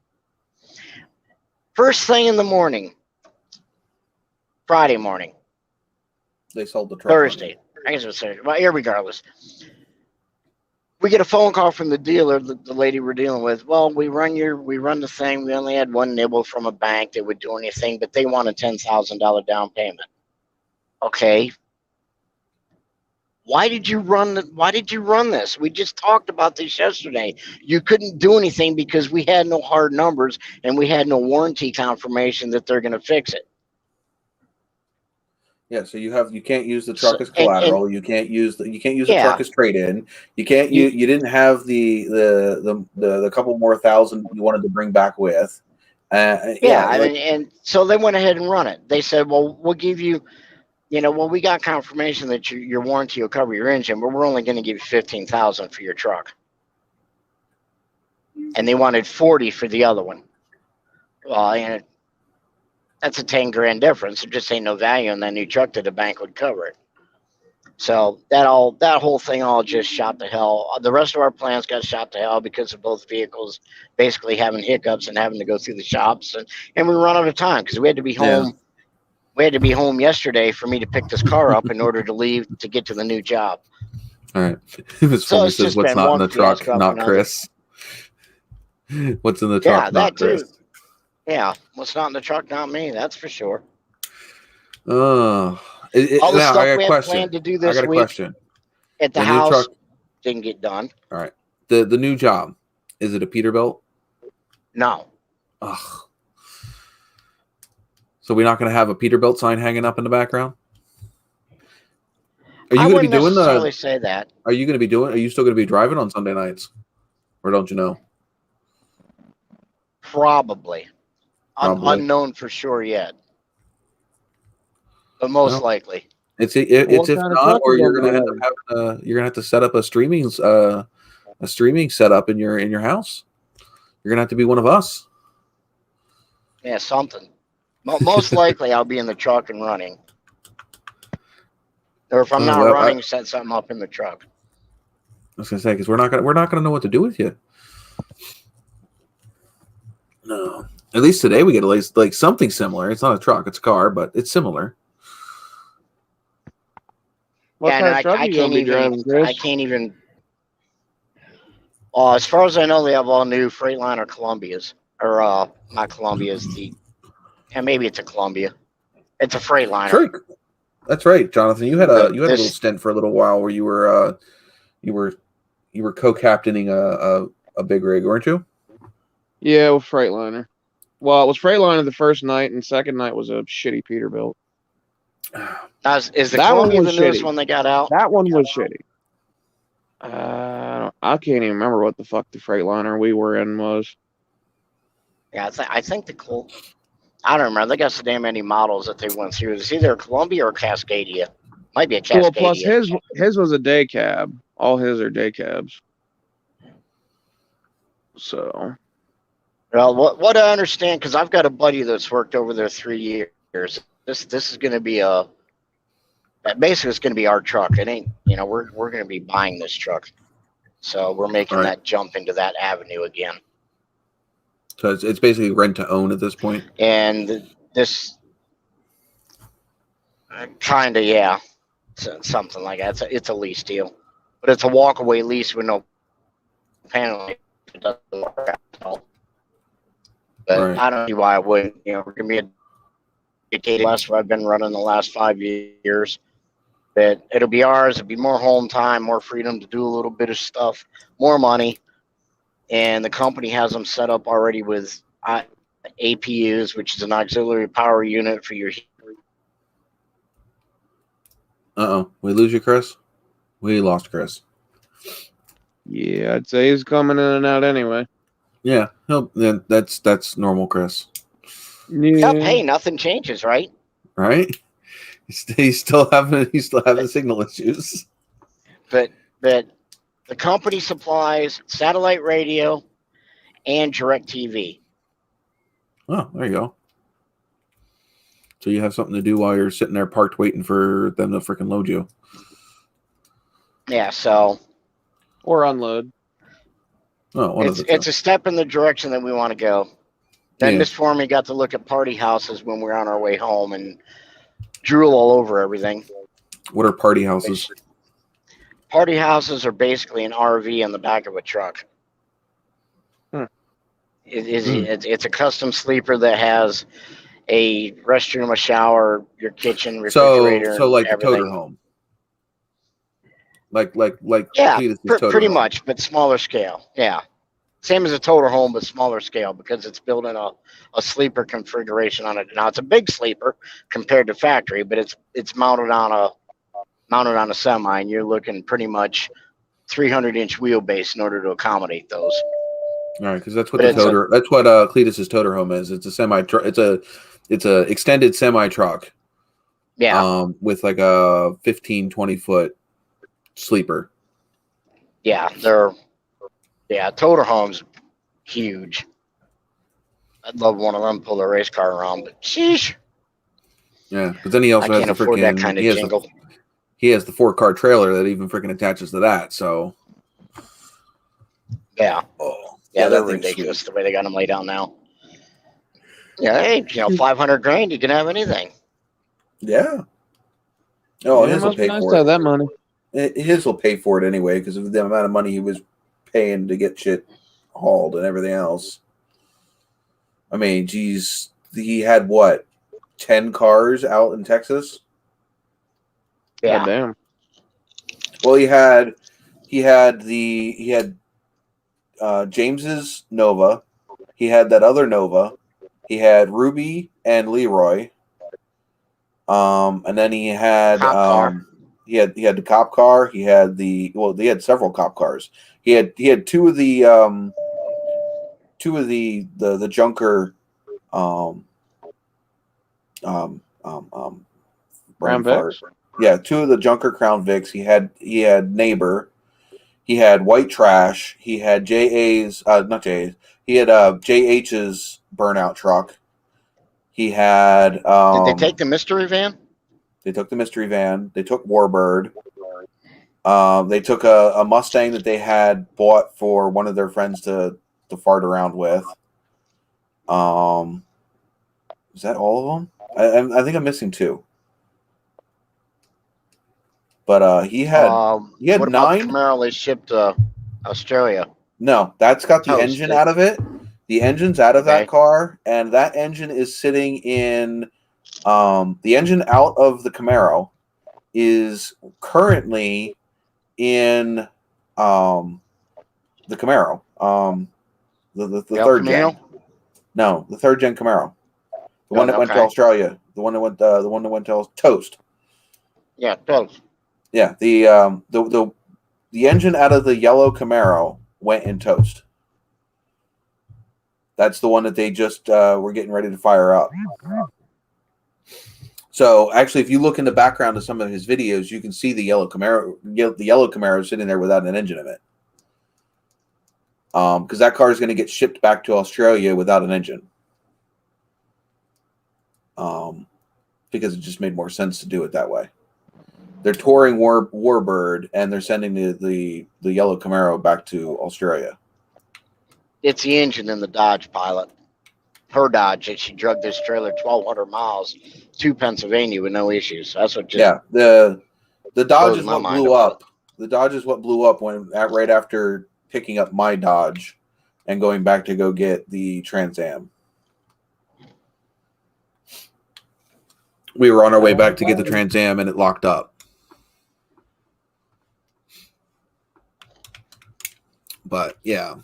First thing in the morning, Friday morning. They sold the truck. Thursday. I guess it was Thursday. Well, irregardless. We get a phone call from the dealer, the lady we're dealing with. Well, we run the thing. We only had one nibble from a bank that would do anything, but they want a $10,000 down payment. Okay. Why did you run this? We just talked about this yesterday. You couldn't do anything because we had no hard numbers and we had no warranty confirmation that they're going to fix it. Yeah, so you can't use the truck as collateral. You can't use the truck as trade-in. You can't you didn't have the couple more thousand you wanted to bring back with. And so they went ahead and run it. They said, well, we'll give you. We got confirmation that your warranty will cover your engine, but we're only going to give you $15,000 for your truck. And they wanted $40,000 for the other one. Well, that's a $10 grand difference. There just ain't no value in that new truck that the bank would cover it. So that whole thing all just shot to hell. The rest of our plans got shot to hell because of both vehicles basically having hiccups and having to go through the shops, and we run out of time because we had to be home. Yeah. We had to be home yesterday for me to pick this car up in order to leave to get to the new job. All right. This so says what's not in the truck, not Chris. What's in the truck, not Chris. Too. Yeah, what's not in the truck, not me. That's for sure. All the stuff we had planned to do this week at the house didn't get done. All right. The new job, is it a Peterbilt? No. Ugh. So we're not going to have a Peterbilt sign hanging up in the background? Are you going to be doing say that. Are you still going to be driving on Sunday nights? Or don't you know? Probably. Unknown for sure yet. But most likely. It's if not, or you're going to have to set up a streaming setup in your house. You're going to have to be one of us. Yeah, something. Most likely, I'll be in the truck and running. Or if I'm not running, set something up in the truck. I was gonna say, because we're not gonna know what to do with you. No, at least today we get like something similar. It's not a truck; it's a car, but it's similar. What kind of truck are you gonna be driving, Chris? I can't even. As far as I know, they have all new Freightliner Columbias, or not Columbias. And maybe it's a Columbia. It's a Freightliner. That's right, Jonathan. You had a little stint for a little while where you were co-captaining a big rig, weren't you? Yeah, with Freightliner. Well, it was Freightliner the first night, and second night was a shitty Peterbilt. Is the Columbia the newest one they got out? That one was shitty. I can't even remember what the fuck the Freightliner we were in was. Yeah, I think I don't remember. They got so damn many models that they went through. It's either a Columbia or a Cascadia. Might be a Cascadia. Well, plus his was a day cab. All his are day cabs. So. Well, what I understand, because I've got a buddy that's worked over there 3 years. This is going to be basically it's going to be our truck. It ain't, we're going to be buying this truck, so we're making that jump into that avenue again. So it's basically rent to own at this point. And this kind of, yeah, something like that. It's a lease deal, but it's a walk-away lease with no penalty. It doesn't work out at all. But I don't see why I wouldn't. We're going to be a decade less where I've been running the last 5 years. But it'll be ours. It'll be more home time, more freedom to do a little bit of stuff, more money. And the company has them set up already with APUs, which is an auxiliary power unit for your heat. We lose you, Chris? We lost Chris. Yeah, I'd say he's coming in and out anyway. Yeah, that's normal, Chris. Yeah. Hey, nothing changes, right? Right? He's still having signal issues. But the company supplies satellite radio and DirecTV. Oh, there you go. So you have something to do while you're sitting there parked waiting for them to freaking load you. Yeah, so. Or unload. Oh, it's a step in the direction that we want to go. Then Miss Formie got to look at party houses when we were on our way home and drool all over everything. What are party houses? Party houses are basically an RV on the back of a truck. It's a custom sleeper that has a restroom, a shower, your kitchen, refrigerator. So like everything. A toter home. Like yeah, pretty much, but smaller scale. Yeah, same as a toter home, but smaller scale because it's built in a sleeper configuration on it. Now it's a big sleeper compared to factory, but it's mounted on a semi, and you're looking pretty much 300-inch wheelbase in order to accommodate those. All right, because that's what Cletus's toter home is. It's a semi. It's a extended semi truck. Yeah. With like a 15-20 foot sleeper. Yeah, toter homes huge. I'd love one of them to pull a race car around, but sheesh. Yeah, but then he also has the freaking that kind of jingle. He has the 4-car trailer that even freaking attaches to that. So. Yeah. Oh. Yeah, they're ridiculous sweet. The way they got them laid out now. Yeah, hey, $500,000, you can have anything. Yeah. Oh, his will pay for it. That money. His will pay for it anyway because of the amount of money he was paying to get shit hauled and everything else. I mean, geez, he had what, 10 cars out in Texas? Yeah. God damn. Well, he had James's Nova. He had that other Nova. He had Ruby and Leroy. And then he had he had the cop car. He had he had several cop cars. He had two of the junker Crown Vics. Yeah, two of the junker Crown Vics. He had Neighbor. He had White Trash. He had JA's not JA's. He had JH's burnout truck. He had. Did they take the mystery van? They took the mystery van. They took Warbird. They took a Mustang that they had bought for one of their friends to fart around with. Is that all of them? I think I'm missing 2. But he had what 9. About the Camaro they shipped to Australia? No, that's got the engine out of it. The engine's out of that car, and that engine is sitting in. The engine out of the Camaro is currently in the Camaro. The third gen. No, the third gen Camaro. The one that went to Australia. The one that went to Toast. Yeah, Toast. Yeah, the engine out of the yellow Camaro went in Toast. That's the one that they just were getting ready to fire up. So actually, if you look in the background of some of his videos, you can see the yellow Camaro sitting there without an engine in it. Because that car is going to get shipped back to Australia without an engine. Because it just made more sense to do it that way. They're touring Warbird, and they're sending the yellow Camaro back to Australia. It's the engine in the Dodge Pilot. Her Dodge, and she drug this trailer 1,200 miles to Pennsylvania with no issues. That's what just the Dodge is what blew up. The Dodge is what blew up right after picking up my Dodge and going back to go get the Trans Am. We were on our way back to get the Trans Am, and it locked up. But yeah.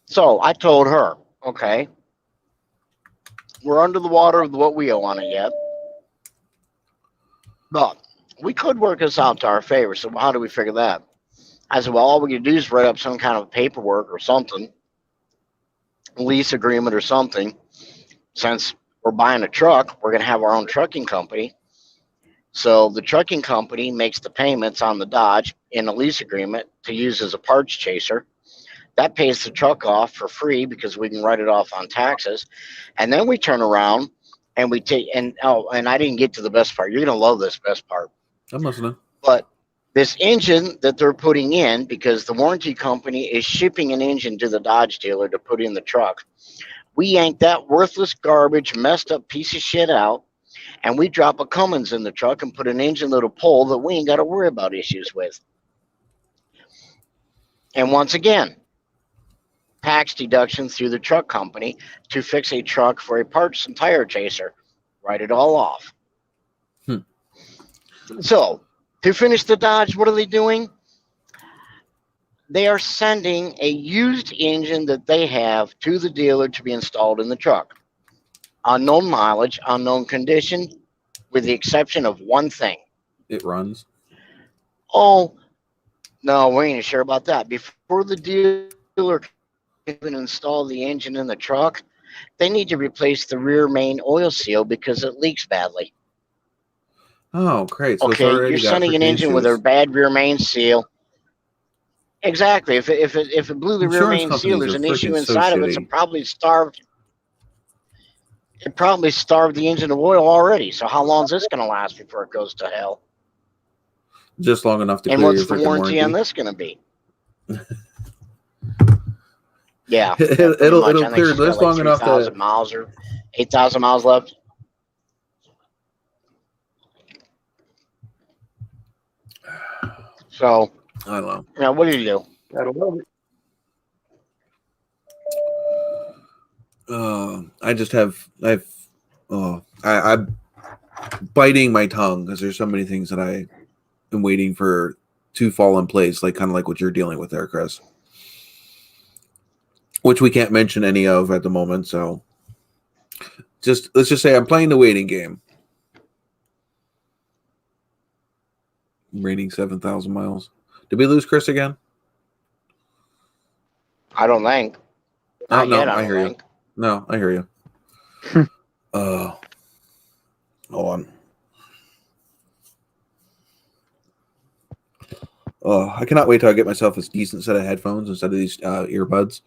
So I told her, okay, we're under the water with what we owe on it yet, but we could work this out to our favor. So how do we figure that? I said, well, all we can do is write up some kind of paperwork or something, lease agreement or something. Since we're buying a truck, we're going to have our own trucking company. So the trucking company makes the payments on the Dodge in a lease agreement to use as a parts chaser. That pays the truck off for free because we can write it off on taxes. And then we turn around and we take, and I didn't get to the best part. You're going to love this best part. I'm listening. But this engine that they're putting in, because the warranty company is shipping an engine to the Dodge dealer to put in the truck, we yank that worthless garbage, messed up piece of shit out, and we drop a Cummins in the truck and put an engine that'll pull that we ain't got to worry about issues with. And once again, tax deduction through the truck company to fix a truck for a parts and tire chaser. Write it all off. So, to finish the Dodge, what are they doing? They are sending a used engine that they have to the dealer to be installed in the truck. Unknown mileage, unknown condition, with the exception of one thing. It runs. Oh, no, we ain't sure about that. Before the dealer can install the engine in the truck, they need to replace the rear main oil seal because it leaks badly. Oh, great. So okay, you're sending an engine with a bad rear main seal. Exactly. If it blew the rear main seal, there's an issue inside of it. So it probably starved the engine of oil already. So how long is this going to last before it goes to hell? Just long enough to clear your freaking warranty. And what's the warranty on this going to be? Yeah, it'll clear this long enough to 3,000 miles or 8,000 miles left. So I don't know. Now, what do you do? I don't know. I'm biting my tongue because there's so many things that I am waiting for to fall in place, like kind of like what you're dealing with there, Chris. Which we can't mention any of at the moment, so let's just say I'm playing the waiting game. Rating 7,000 miles. Did we lose Chris again? I don't think. Oh, no, I hear you. No, I hear you. Hold on. I cannot wait till I get myself a decent set of headphones instead of these earbuds.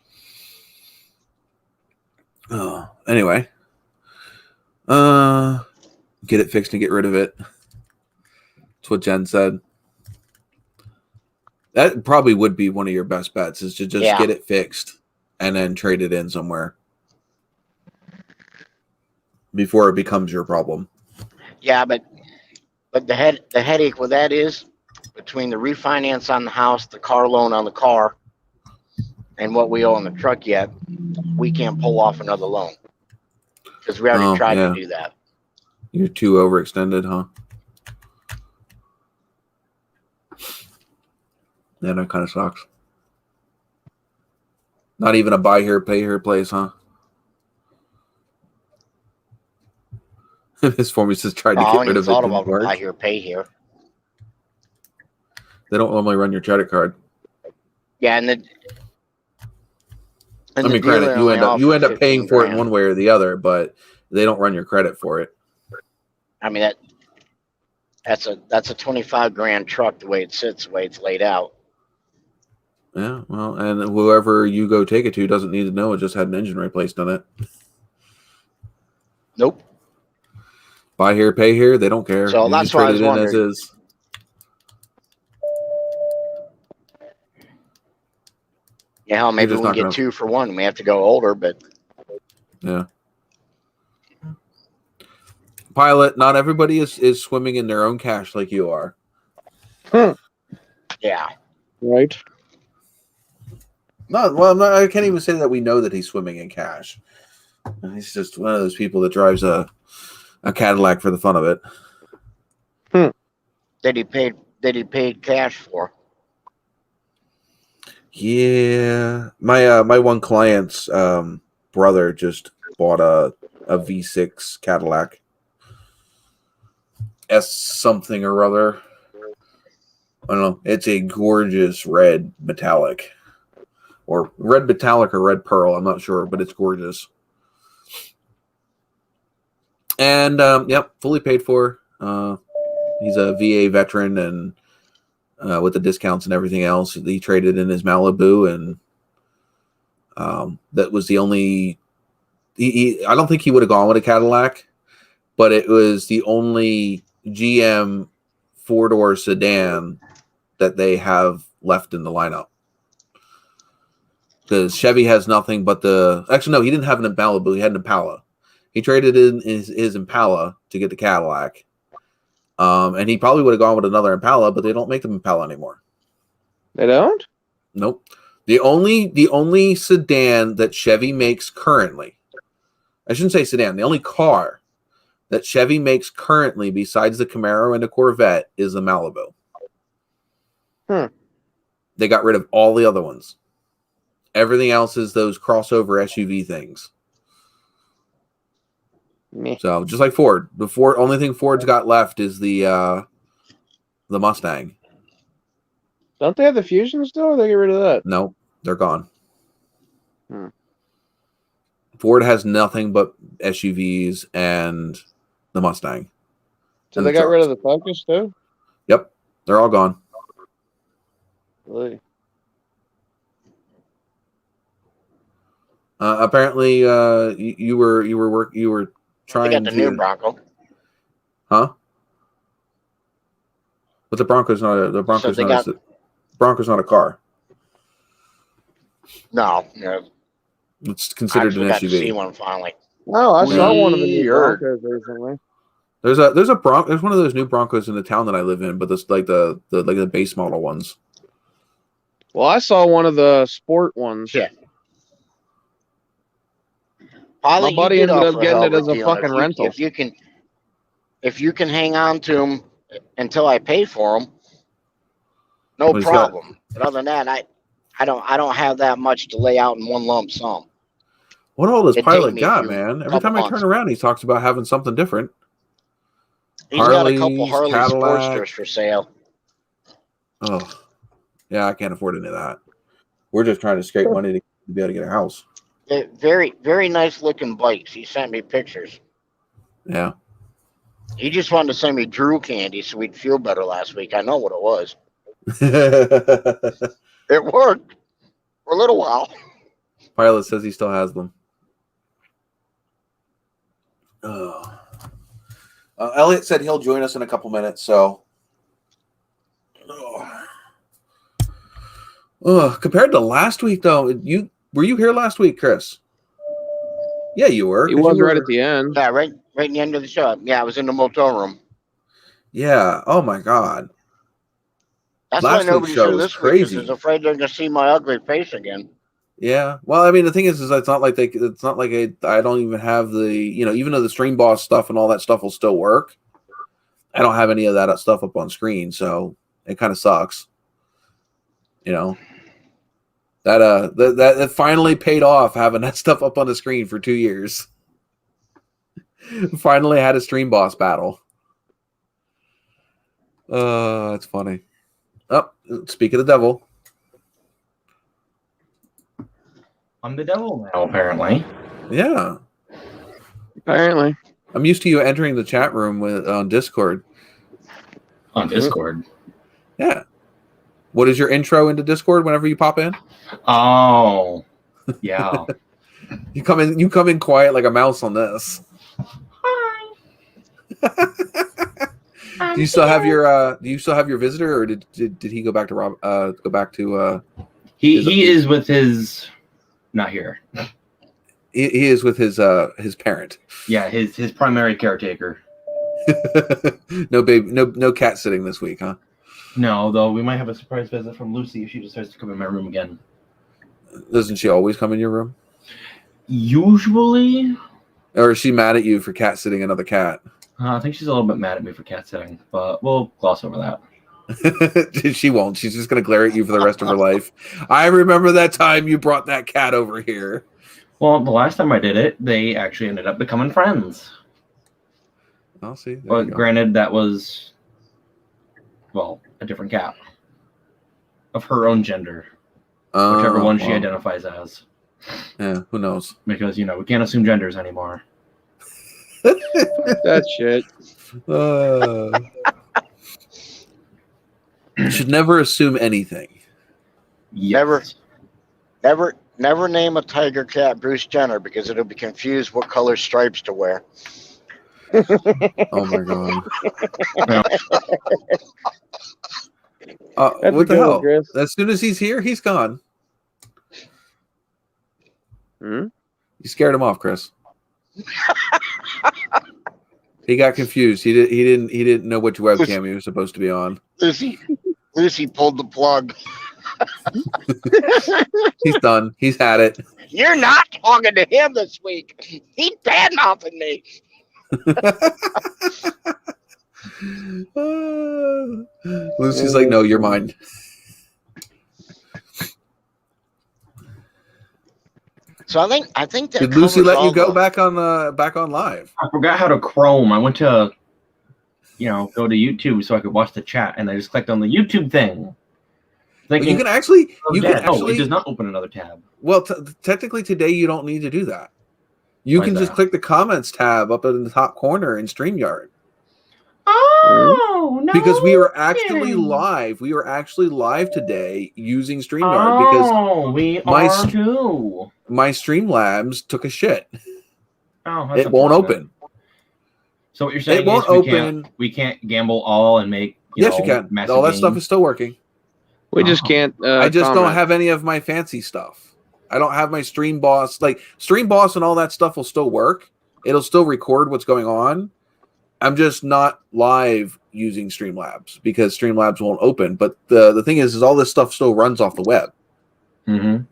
Anyway. Get it fixed and get rid of it. That's what Jen said. That probably would be one of your best bets, is to just get it fixed and then trade it in somewhere before it becomes your problem. Yeah, but the headache with that is between the refinance on the house, the car loan on the car, and what we owe on the truck yet, we can't pull off another loan because we already tried to do that. You're too overextended, huh? Yeah, that kind of sucks. Not even a buy here, pay here place, huh? This form says tried to get rid of it. Thought about buy here, pay here. They don't normally run your credit card. Yeah, I mean, granted, you end up paying for it in one way or the other, but they don't run your credit for it. I mean that's a $25,000 truck the way it sits, the way it's laid out. Yeah, well, and whoever you go take it to doesn't need to know it just had an engine replaced on it. Nope. Buy here, pay here. They don't care. So that's why I was wondering. As is. Yeah, hell, maybe we can get 2 for 1. We have to go older, but yeah. Pilot, not everybody is swimming in their own cash like you are. Yeah. Right. I can't even say that we know that he's swimming in cash. He's just one of those people that drives a Cadillac for the fun of it. That he paid cash for. Yeah, my one client's brother just bought a V6 Cadillac, S something or other. I don't know. It's a gorgeous red metallic, or red metallic or red pearl. I'm not sure, but it's gorgeous. And yep, fully paid for. He's a VA veteran, and with the discounts and everything else, he traded in his Malibu, and that was the only. I don't think he would have gone with a Cadillac, but it was the only GM 4-door sedan that they have left in the lineup. Because Chevy has nothing but actually, no, he didn't have an Malibu. He had an Impala. He traded in his Impala to get the Cadillac. And he probably would have gone with another Impala, but they don't make the Impala anymore. They don't? Nope. The only sedan that Chevy makes currently, I shouldn't say sedan, the only car that Chevy makes currently besides the Camaro and the Corvette is the Malibu. They got rid of all the other ones. Everything else is those crossover SUV things. So just like Ford, only thing Ford's got left is the Mustang. Don't they have the Fusion still, or they get rid of that? No, they're gone. Ford has nothing but SUVs and the Mustang. So they got rid of the Focus too? Yep, they're all gone. Really? Apparently, you were trying to. They got the new Bronco. Huh? But the Bronco's not a Bronco's not a car. No. It's considered an SUV. Got to see one finally. Oh, I saw one of the new Broncos recently. There's one of those new Broncos in the town that I live in, but this like the base model ones. Well, I saw one of the sport ones. Yeah. My buddy ended up getting it as a fucking rental. If you can hang on to them until I pay for them, no problem. But other than that, I don't have that much to lay out in one lump sum. What all does Pilot got, man? Every time I turn around, he talks about having something different. He's got a couple Harley Sportsters for sale. Oh, yeah, I can't afford any of that. We're just trying to scrape money to be able to get a house. They're very, very nice looking bikes. He sent me pictures. Yeah. He just wanted to send me Drew candy so we'd feel better last week. I know what it was. It worked for a little while. Pilot says he still has them. Oh. Elliot said he'll join us in a couple minutes, so. Compared to last week, though, were you here last week, Chris? Yeah, you were. He was right at the end. Yeah, right in the end of the show. Yeah, I was in the motel room. Yeah. Oh my God. That's last why nobody's here this crazy. week is afraid they're gonna see my ugly face again. Yeah. Well, I mean, the thing is it's not like I don't even have the, even though the Stream Boss stuff and all that stuff will still work, I don't have any of that stuff up on screen, so it kind of sucks. That finally paid off, having that stuff up on the screen for 2 years. Finally had a Stream Boss battle. It's funny. Oh, speak of the devil. I'm the devil now, apparently. Yeah. Apparently. I'm used to you entering the chat room on Discord. On Discord? Yeah. What is your intro into Discord whenever you pop in? Oh. Yeah. You come in quiet like a mouse on this. Hi. Do you still have your visitor, or did he go back to Rob? Go back to he is with his not here. He is with his parent. Yeah, his primary caretaker. No cat sitting this week, huh? No, though we might have a surprise visit from Lucy if she decides to come in my room again. Doesn't she always come in your room? Usually. Or is she mad at you for cat sitting another cat? I think she's a little bit mad at me for cat sitting, but we'll gloss over that. She won't. She's just going to glare at you for the rest of her life. I remember that time you brought that cat over here. Well, the last time I did it, they actually ended up becoming friends. I'll see. But granted, that was, a different cat of her own gender, whichever one she identifies as. Yeah, who knows? Because, we can't assume genders anymore. That shit. You should never assume anything. Yes. Never name a tiger cat Bruce Jenner because it'll be confused what color stripes to wear. Oh my God. What the hell? Chris. As soon as he's here, he's gone. Hmm? You scared him off, Chris. He got confused. He didn't know which webcam he was supposed to be on. Lucy pulled the plug. He's done. He's had it. You're not talking to him this week. He's bad-mouthing me. Lucy's like, no, you're mine. So I think that did Lucy let you go back on live? I forgot how to Chrome. I went to go to YouTube so I could watch the chat, and I just clicked on the YouTube thing. Thinking, you can actually no, it does not open another tab. Well, technically today you don't need to do that. You can just click the comments tab up in the top corner in StreamYard. Oh, no. Because we were actually live. We were actually live today using StreamYard because we are too. My Streamlabs took a shit. Oh, it won't open. So what you're saying it won't open. We can't gamble all and make yes, you can. All that stuff is still working. We just can't. I just don't have any of my fancy stuff. I don't have my Stream Boss. Like Stream Boss and all that stuff will still work. It'll still record what's going on. I'm just not live using Streamlabs because Streamlabs won't open. But the thing is all this stuff still runs off the web. Mm-hmm.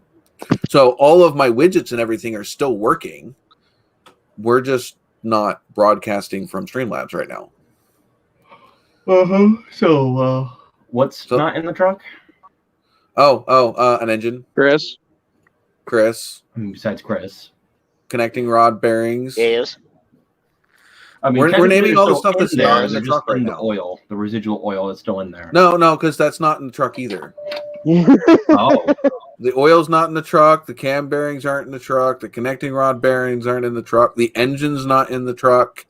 So all of my widgets and everything are still working. We're just not broadcasting from Streamlabs right now. So what's not in the truck? An engine. Chris. Besides Chris. Connecting rod bearings. Yes. I mean, we're naming all the stuff that's not in the truck right now. Oil, the residual oil is still in there. No, because that's not in the truck either. Oh. The oil's not in the truck. The cam bearings aren't in the truck. The connecting rod bearings aren't in the truck. The engine's not in the truck.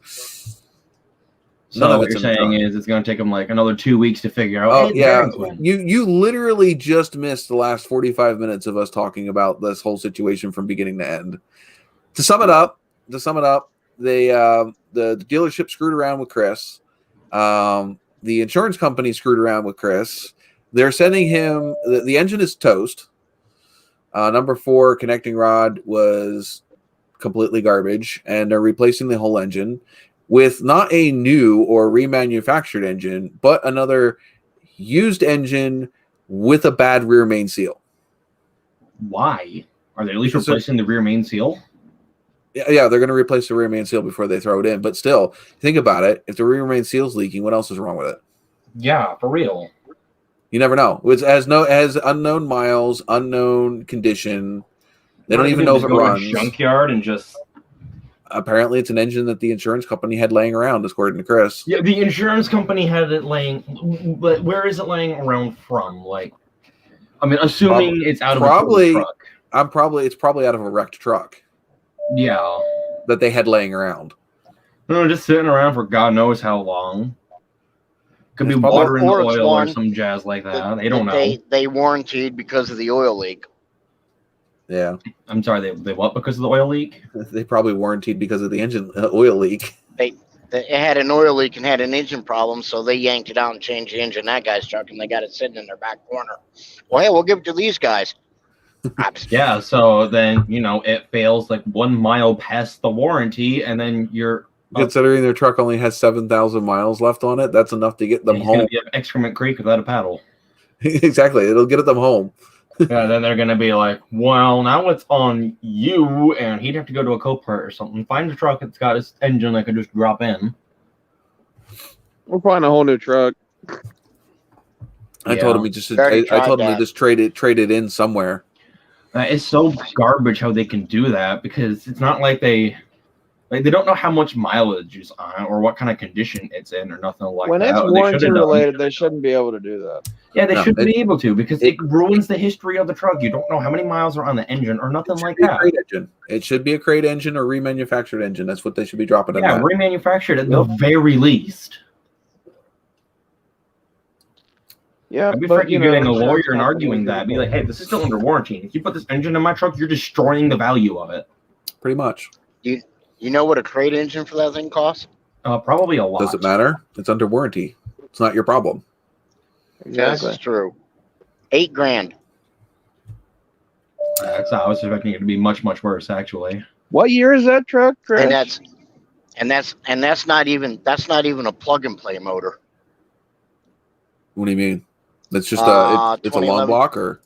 So what you're saying is it's going to take them like another 2 weeks to figure out. Oh, yeah. You literally just missed the last 45 minutes of us talking about this whole situation from beginning to end. To sum it up, they the dealership screwed around with Chris. The insurance company screwed around with Chris. They're sending him the engine is toast. Number 4 connecting rod was completely garbage, and they're replacing the whole engine with not a new or remanufactured engine, but another used engine with a bad rear main seal. Why? Are they at least replacing the rear main seal? Yeah, they're going to replace the rear main seal before they throw it in. But still, think about it. If the rear main seal's leaking, what else is wrong with it? Yeah, for real. You never know. It has unknown miles, unknown condition. They don't even know if it runs. To a junkyard and just. Apparently, it's an engine that the insurance company had laying around, according to Chris. Yeah, the insurance company had it laying. But where is it laying around from? Like, I mean, assuming it's out of a truck. It's probably out of a wrecked truck. Yeah, that they had laying around. No, just sitting around for God knows how long. Could be water in the oil or some jazz like that. They don't know. They warranted because of the oil leak. Yeah. I'm sorry, they what because of the oil leak? They probably warranted because of the engine oil leak. They had an oil leak and had an engine problem, so they yanked it out and changed the engine in that guy's truck, and they got it sitting in their back corner. Well, hey, we'll give it to these guys. Yeah, so then, it fails like 1 mile past the warranty, and then you're... Considering their truck only has 7,000 miles left on it, that's enough to get them home. It's going to be Excrement Creek without a paddle. Exactly. It'll get them home. Yeah, then they're going to be like, well, now it's on you, and he'd have to go to a Copart or something. Find a truck that's got his engine that could just drop in. We'll find a whole new truck. I told him to just trade it in somewhere. It's so garbage how they can do that, because it's not like they don't know how much mileage is on it or what kind of condition it's in or nothing like that. When it's warranty related, they shouldn't be able to do that. Yeah, they shouldn't be able to, because it ruins the history of the truck. You don't know how many miles are on the engine or nothing like that. It should be a crate engine or remanufactured engine. That's what they should be dropping in. Yeah, remanufactured at the very least. Yeah, I'd be freaking getting a lawyer and arguing that. Be like, hey, this is still under warranty. If you put this engine in my truck, you're destroying the value of it. Pretty much. You know what a crate engine for that thing costs? Probably a lot. Does it matter? It's under warranty. It's not your problem. Exactly. That's true. $8,000. I was expecting it to be much, much worse, actually. What year is that truck, Chris? And that's not even a plug and play motor. What do you mean? It's just it's a long block, or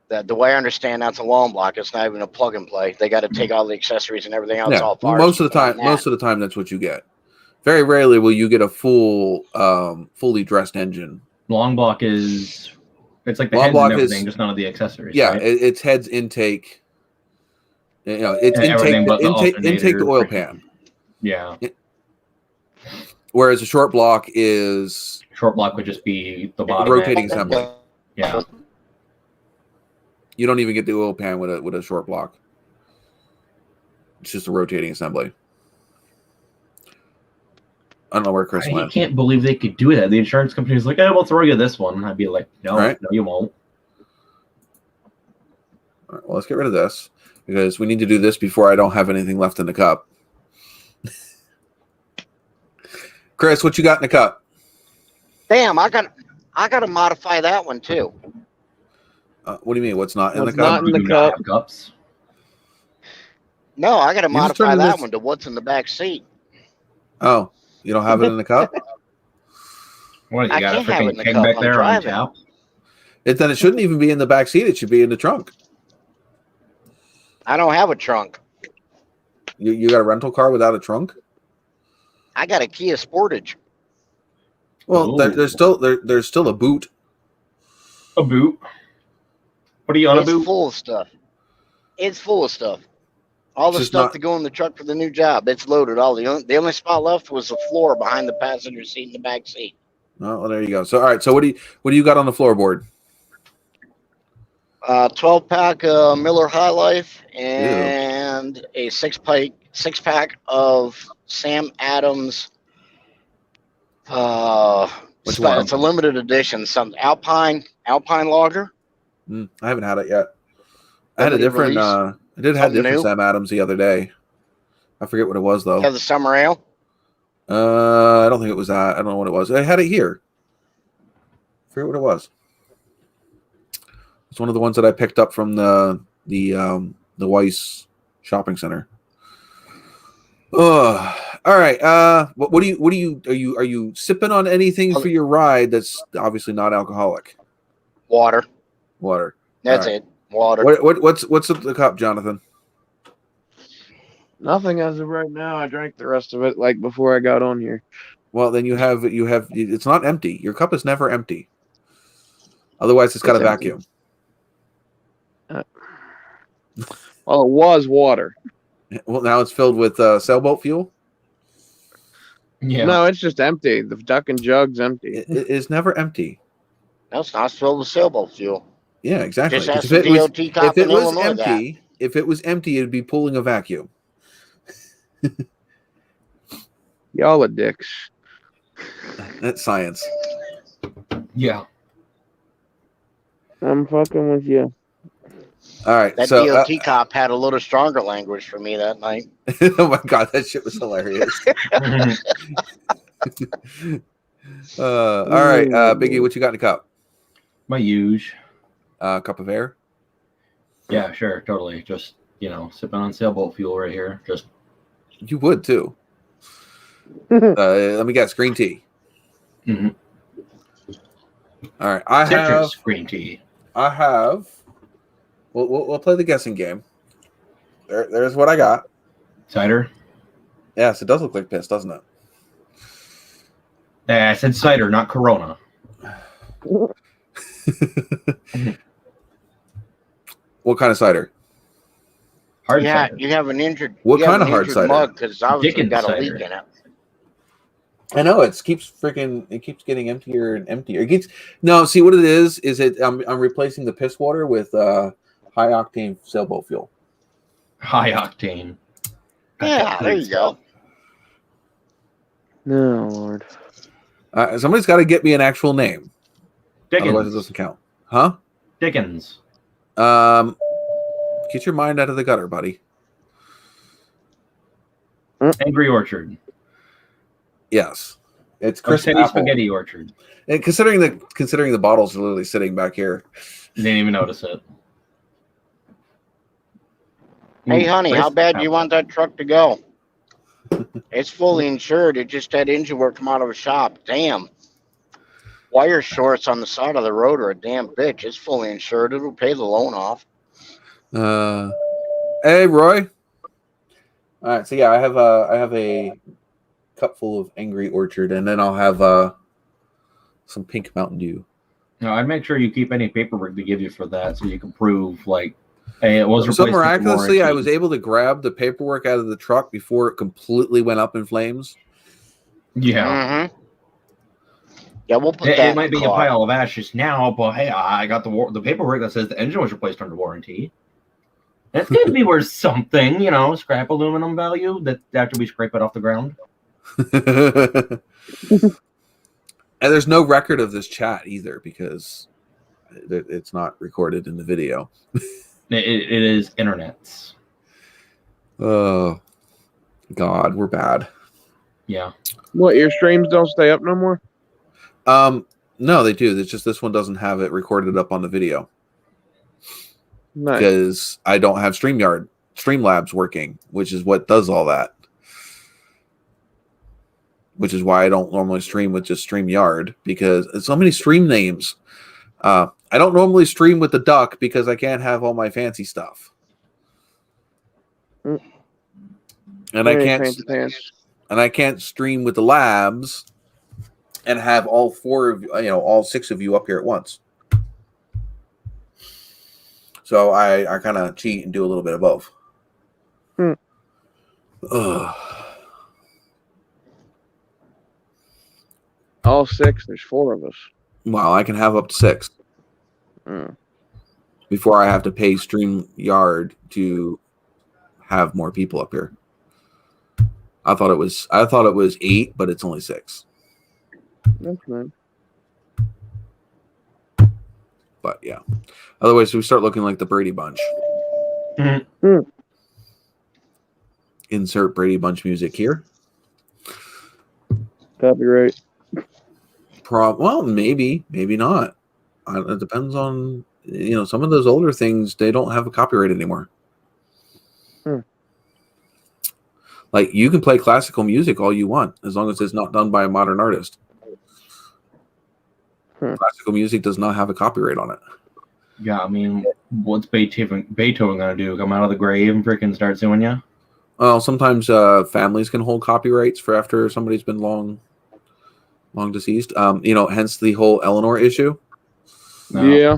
the way I understand, that's a long block. It's not even a plug and play. They got to take all the accessories and everything else off. Most of the time, that's what you get. Very rarely will you get a fully dressed engine. Long block it's like the heads and everything, just none of the accessories. Yeah, right? It's heads, intake. It's intake the oil pan. Yeah. Whereas a short block is... Short block would just be the bottom rotating assembly. Yeah. You don't even get the oil pan with a short block. It's just a rotating assembly. I don't know where Chris went. I can't believe they could do that. The insurance company was like, hey, we'll throw you this one. I'd be like, no, you won't. All right, well, let's get rid of this, because we need to do this before I don't have anything left in the cup. Chris, what you got in the cup? Damn, I got to modify that one too. What do you mean? What's not in the cup? Not in the cup. Cups? No, I got to modify that one to what's in the back seat. Oh, you don't have it in the cup? What, you got a freaking keg back there on tap? Then it shouldn't even be in the back seat. It should be in the trunk. I don't have a trunk. You got a rental car without a trunk? I got a Kia Sportage. Well, there's still a boot. A boot? What are you on a boot? It's full of stuff. It's full of stuff. All the stuff to go in the truck for the new job. It's loaded. The only spot left was the floor behind the passenger seat and the back seat. Oh, well, there you go. So, all right. So, what do you got on the floorboard? 12-pack Miller High Life and a six-pack of Sam Adams. It's a limited edition. Some Alpine Lager. I haven't had it yet. I had a different. I did have different Sam Adams the other day. I forget what it was though. Yeah, the summer ale. I don't think it was that. I don't know what it was. I had it here. I forget what it was. It's one of the ones that I picked up from the Weiss shopping center. All right. What are you sipping on anything for your ride that's obviously not alcoholic? Water. That's right. it. Water. What's the cup, Jonathan? Nothing as of right now. I drank the rest of it like before I got on here. Well, then you have it's not empty. Your cup is never empty. Otherwise, it's got a vacuum. Well, it was water. Well, now it's filled with sailboat fuel. Yeah. No, it's just empty. The duck and jug's empty. It is never empty. No, it's not filled with sailboat fuel. Yeah, exactly. Just ask the DOT cop in Illinois that. If it was empty, it'd be pulling a vacuum. Y'all are dicks. That's science. Yeah. I'm fucking with you. All right. That so, DOT cop had a little stronger language for me that night. Oh my god, that shit was hilarious. All right, Biggie, what you got in the cup? My huge. Cup of air. Yeah, sure, totally. Just sipping on sailboat fuel right here. Just you would too. Let me guess, green tea. Mm-hmm. All right, I have green tea. I have. We'll play the guessing game. There's what I got. Cider. Yes, it does look like piss, doesn't it? I said cider, not Corona. What kind of cider? Hard cider. You have an injured. What kind of hard cider? Mug because obviously Dickens got a cider. leak in it. I know it keeps getting emptier and emptier. No, see what it is I'm replacing the piss water with high octane sailboat fuel. High octane. Yeah, there you go. No, Lord. Somebody's got to get me an actual name. Dickens. Otherwise it doesn't count. Huh? Dickens. Get your mind out of the gutter, buddy. Angry Orchard. Yes. It's crisp Teddy apple. Spaghetti Orchard. And considering the bottles are literally sitting back here. You didn't even notice it. Hey, honey, how bad do you want that truck to go? It's fully insured. It just had engine work come out of a shop. Damn. Wire shorts on the side of the road are a damn bitch. It's fully insured. It'll pay the loan off. Hey, Roy. All right, so yeah, I have a cup full of Angry Orchard, and then I'll have some pink Mountain Dew. No, I'd make sure you keep any paperwork they give you for that, so you can prove hey, it was So replaced. miraculously, I was able to grab the paperwork out of the truck before it completely went up in flames. Yeah. Mm-hmm. Yeah, we'll put that. It might be a pile of ashes now, but hey, I got the paperwork that says the engine was replaced under warranty. That's going to be worth something, scrap aluminum value that after we scrape it off the ground. And there's no record of this chat either because it's not recorded in the video. It is internets. Oh, God, we're bad. Yeah. What, your streams don't stay up no more? No, they do. It's just this one doesn't have it recorded up on the video. Nice. Because I don't have Streamlabs working, which is what does all that. Which is why I don't normally stream with just StreamYard, because it's so many stream names. I don't normally stream with the duck because I can't have all my fancy stuff. And I can't stream with the labs and have all all six of you up here at once. So I kind of cheat and do a little bit of both. All six? There's 4 of us. Well, I can have up to 6. Before I have to pay StreamYard to have more people up here. I thought it was 8, but it's only 6. That's nice. But yeah. Otherwise, we start looking like the Brady Bunch. insert Brady Bunch music here. Copyright. Well, maybe not. It depends on, some of those older things, they don't have a copyright anymore. Like, you can play classical music all you want, as long as it's not done by a modern artist. Classical music does not have a copyright on it. Yeah, I mean, what's Beethoven gonna do? Come out of the grave and freaking start suing you? Well, sometimes families can hold copyrights for after somebody's been long deceased. Hence the whole Eleanor issue. Yeah.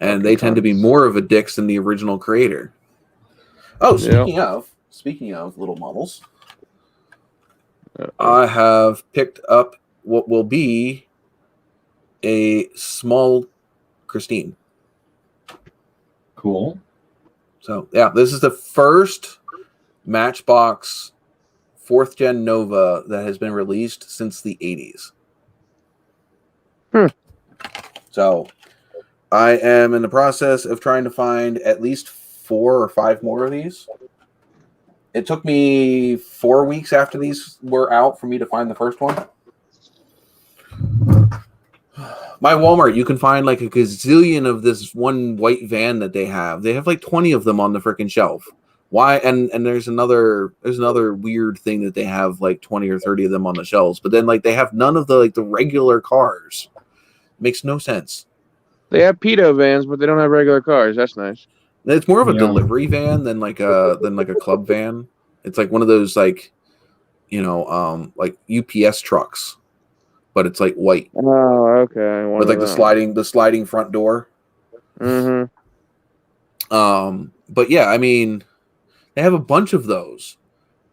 And they tend to be more of a dicks than the original creator. Oh, speaking of little models, I have picked up what will be a small Christine. Cool. So, yeah, this is the first Matchbox 4th Gen Nova that has been released since the 80s. So, I am in the process of trying to find at least 4 or 5 more of these. It took me 4 weeks after these were out for me to find the first one. My Walmart, you can find like a gazillion of this one white van that they have. They have like 20 of them on the freaking shelf. Why? And there's another weird thing that they have like 20 or 30 of them on the shelves, but then like they have none of the regular cars. Makes no sense. They have pedo vans, but they don't have regular cars. That's nice. It's more of a delivery van than like a club van. It's like one of those like UPS trucks, but it's like white. Oh, okay. With like the sliding front door. Mm-hmm. But yeah, I mean, they have a bunch of those,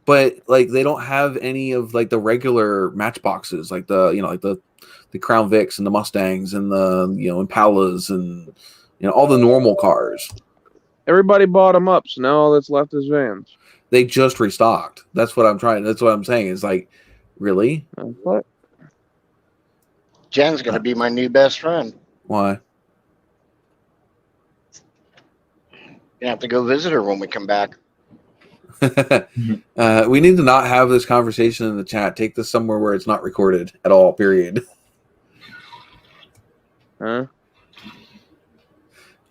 but like they don't have any of like the regular Matchboxes, like the Crown Vics and the Mustangs and the Impalas and all the normal cars. Everybody bought them up, so now all that's left is vans. They just restocked. That's what I'm saying. It's like, really? What? Jen's gonna be my new best friend. Why? You have to go visit her when we come back. We need to not have this conversation in the chat. Take this somewhere where it's not recorded at all. Period. Huh?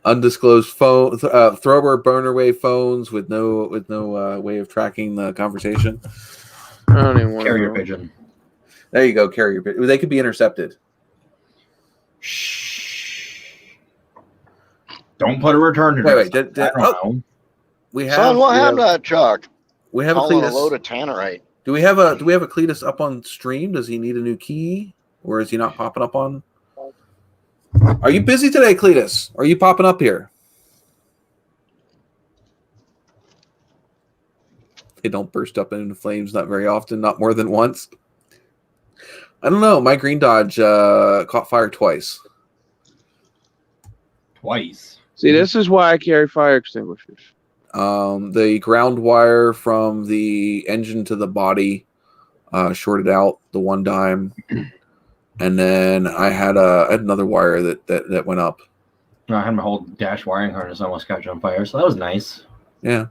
Undisclosed phone, thrower burner wave phones with no way of tracking the conversation. I don't even want Carrier pigeon. There you go, carrier pigeon. They could be intercepted. Shh. Don't put a return Wait. We have. Son, what happened to that truck? We have a Hauling Cletus. a load of tannerite. Do we have a Cletus up on stream? Does he need a new key, or is he not popping up on? Are you busy today, Cletus? Are you popping up here? They don't burst up into flames not very often, not more than once. I don't know. My Green Dodge caught fire twice. Twice. See, this is why I carry fire extinguishers. The ground wire from the engine to the body shorted out the one time. And then I had another wire that went up. I had my whole dash wiring harness almost catch on fire, so that was nice. Yeah.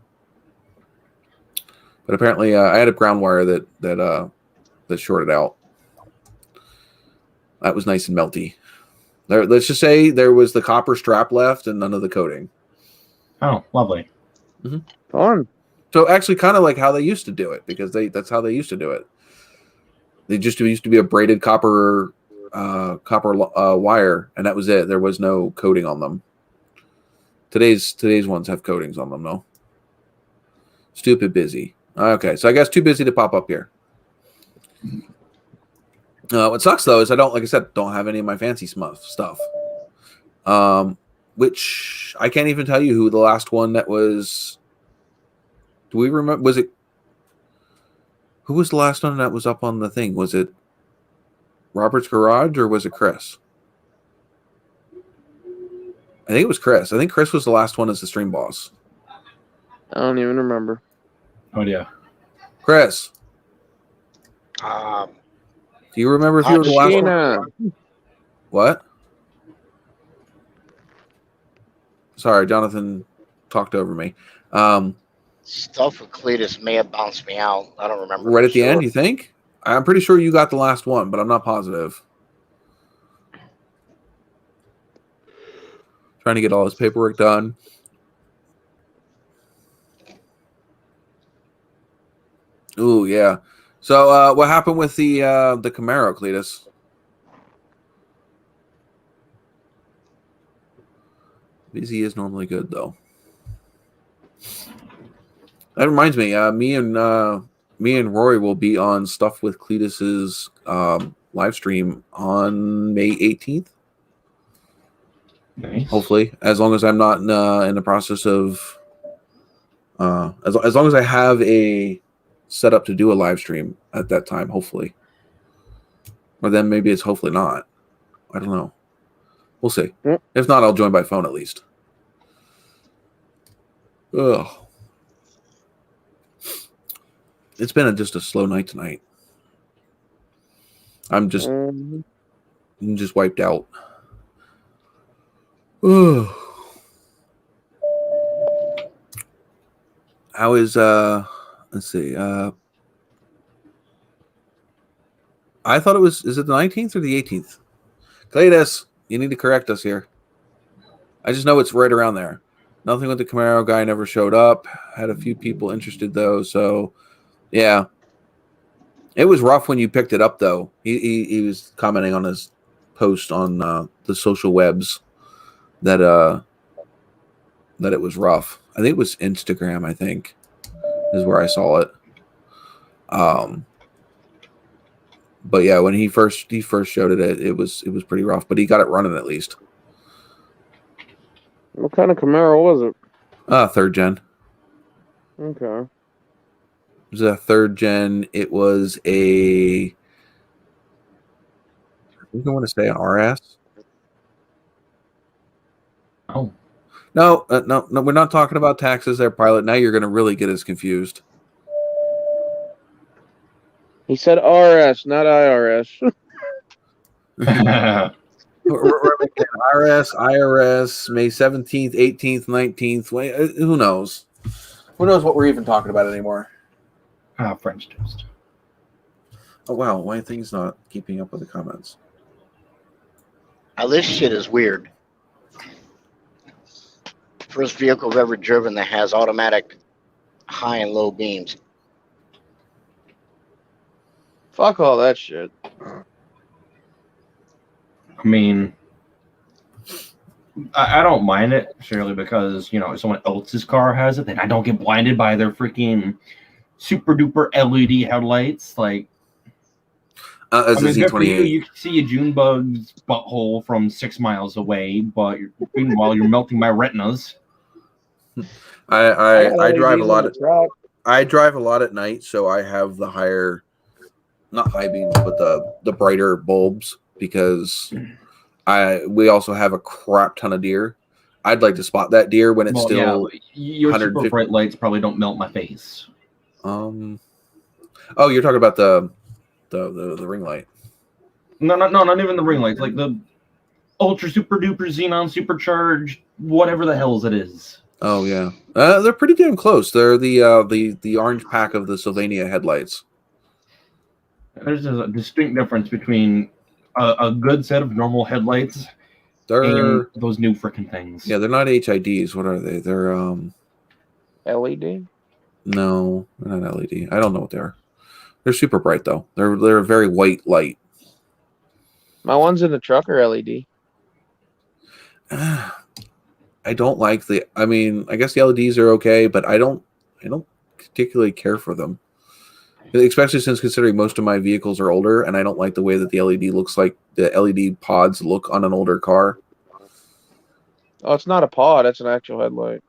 But apparently I had a ground wire that shorted out. That was nice and melty. Let's just say there was the copper strap left and none of the coating. Oh, lovely. Mm-hmm. Fun. So actually kind of like how they used to do it, because that's how they used to do it. They just used to be a braided copper wire, and that was it. There was no coating on them. Today's ones have coatings on them, though. Stupid busy. Okay, so I guess too busy to pop up here. What sucks though is I don't have any of my fancy stuff. Which I can't even tell you who the last one that was. Do we remember? Was it? Who was the last one that was up on the thing? Was it Robert's Garage or was it Chris? I think it was Chris. I think Chris was the last one as the stream boss. I don't even remember. Oh yeah, Chris. Do you remember if you were the last one? What? Sorry, Jonathan talked over me. Stuff with Cletus may have bounced me out. I don't remember. Right at the end, you think? I'm pretty sure you got the last one, but I'm not positive. Trying to get all his paperwork done. Ooh, yeah. So, what happened with the Camaro, Cletus? Busy is normally good, though. That reminds me, me and Rory will be on Stuff with Cletus's live stream on May 18th. Nice. Hopefully, as long as I'm not in the process of, as long as I have a setup to do a live stream at that time, hopefully. Or then maybe it's hopefully not. I don't know. We'll see. Yep. If not, I'll join by phone at least. Ugh. It's been just a slow night tonight. I'm just wiped out. Ugh. How is let's see. I thought it was, is it the 19th or the 18th? Cletus, you need to correct us here. I just know it's right around there. Nothing with the Camaro guy, never showed up. Had a few people interested though, so yeah. It was rough when you picked it up though. He was commenting on his post on the social webs that it was rough. I think it was Instagram, I think, is where I saw it. But yeah, when he first showed it, it was pretty rough, but he got it running at least. What kind of Camaro was it? Third gen. Okay. It was a third gen. It was a, I think I want to say an RS. Oh. No, no, we're not talking about taxes there, pilot. Now you're going to really get us confused. He said RS, not IRS. RS, IRS, May 17th, 18th, 19th. Wait, who knows? Who knows what we're even talking about anymore? French toast. Oh, wow. Why are things not keeping up with the comments? Now, this shit is weird. First vehicle I've ever driven that has automatic high and low beams. Fuck all that shit. I mean, I don't mind it, surely, because, you know, if someone else's car has it, then I don't get blinded by their freaking super duper LED headlights. Like, as a Z28. You can see a June bug's butthole from 6 miles away, but meanwhile you're melting my retinas. I drive a lot. I drive a lot at night, so I have the higher, not high beams, but the brighter bulbs, because we also have a crap ton of deer. I'd like to spot that deer when it's still. Yeah, your super bright lights probably don't melt my face. Oh, you're talking about the ring light. No, not even the ring lights. Like the ultra super duper xenon supercharged, whatever the hell's it is. Oh yeah, they're pretty damn close. They're the orange pack of the Sylvania headlights. There's a distinct difference between a good set of normal headlights and those new freaking things. Yeah, they're not HIDs. What are they? They're LED. No, they're not LED. I don't know what they are. They're super bright though. They're a very white light. My ones in the truck are LED. I don't like the. I mean, I guess the LEDs are okay, but I don't particularly care for them. Especially since considering most of my vehicles are older, and I don't like the way that the LED looks like the LED pods look on an older car. Oh, it's not a pod. It's an actual headlight.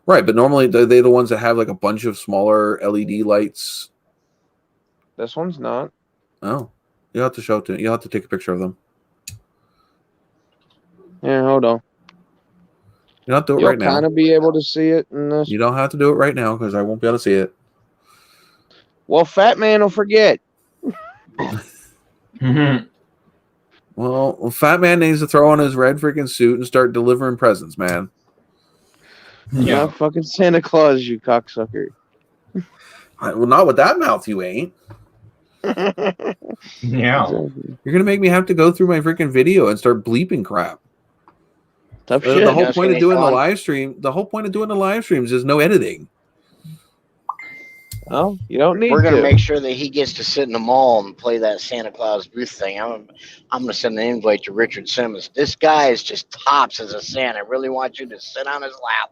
Right, but normally they're the ones that have like a bunch of smaller LED lights. This one's not. Oh, you'll have to show it to me. You'll have to take a picture of them. Yeah, hold on. You don't have to do it You'll right now. kind of be able to see it in this. You don't have to do it right now because I won't be able to see it. Well, Fat Man will forget. Well, Fat Man needs to throw on his red freaking suit and start delivering presents, man. Yeah, not fucking Santa Claus, you cocksucker. Well, not with that mouth, you ain't. Yeah. Exactly. You're gonna make me have to go through my freaking video and start bleeping crap. Tough shit. The whole point of doing the live stream, is no editing. Oh, you don't need. We're gonna make sure that he gets to sit in the mall and play that Santa Claus booth thing. I'm gonna send an invite to Richard Simmons. This guy is just tops as a Santa. I really want you to sit on his lap.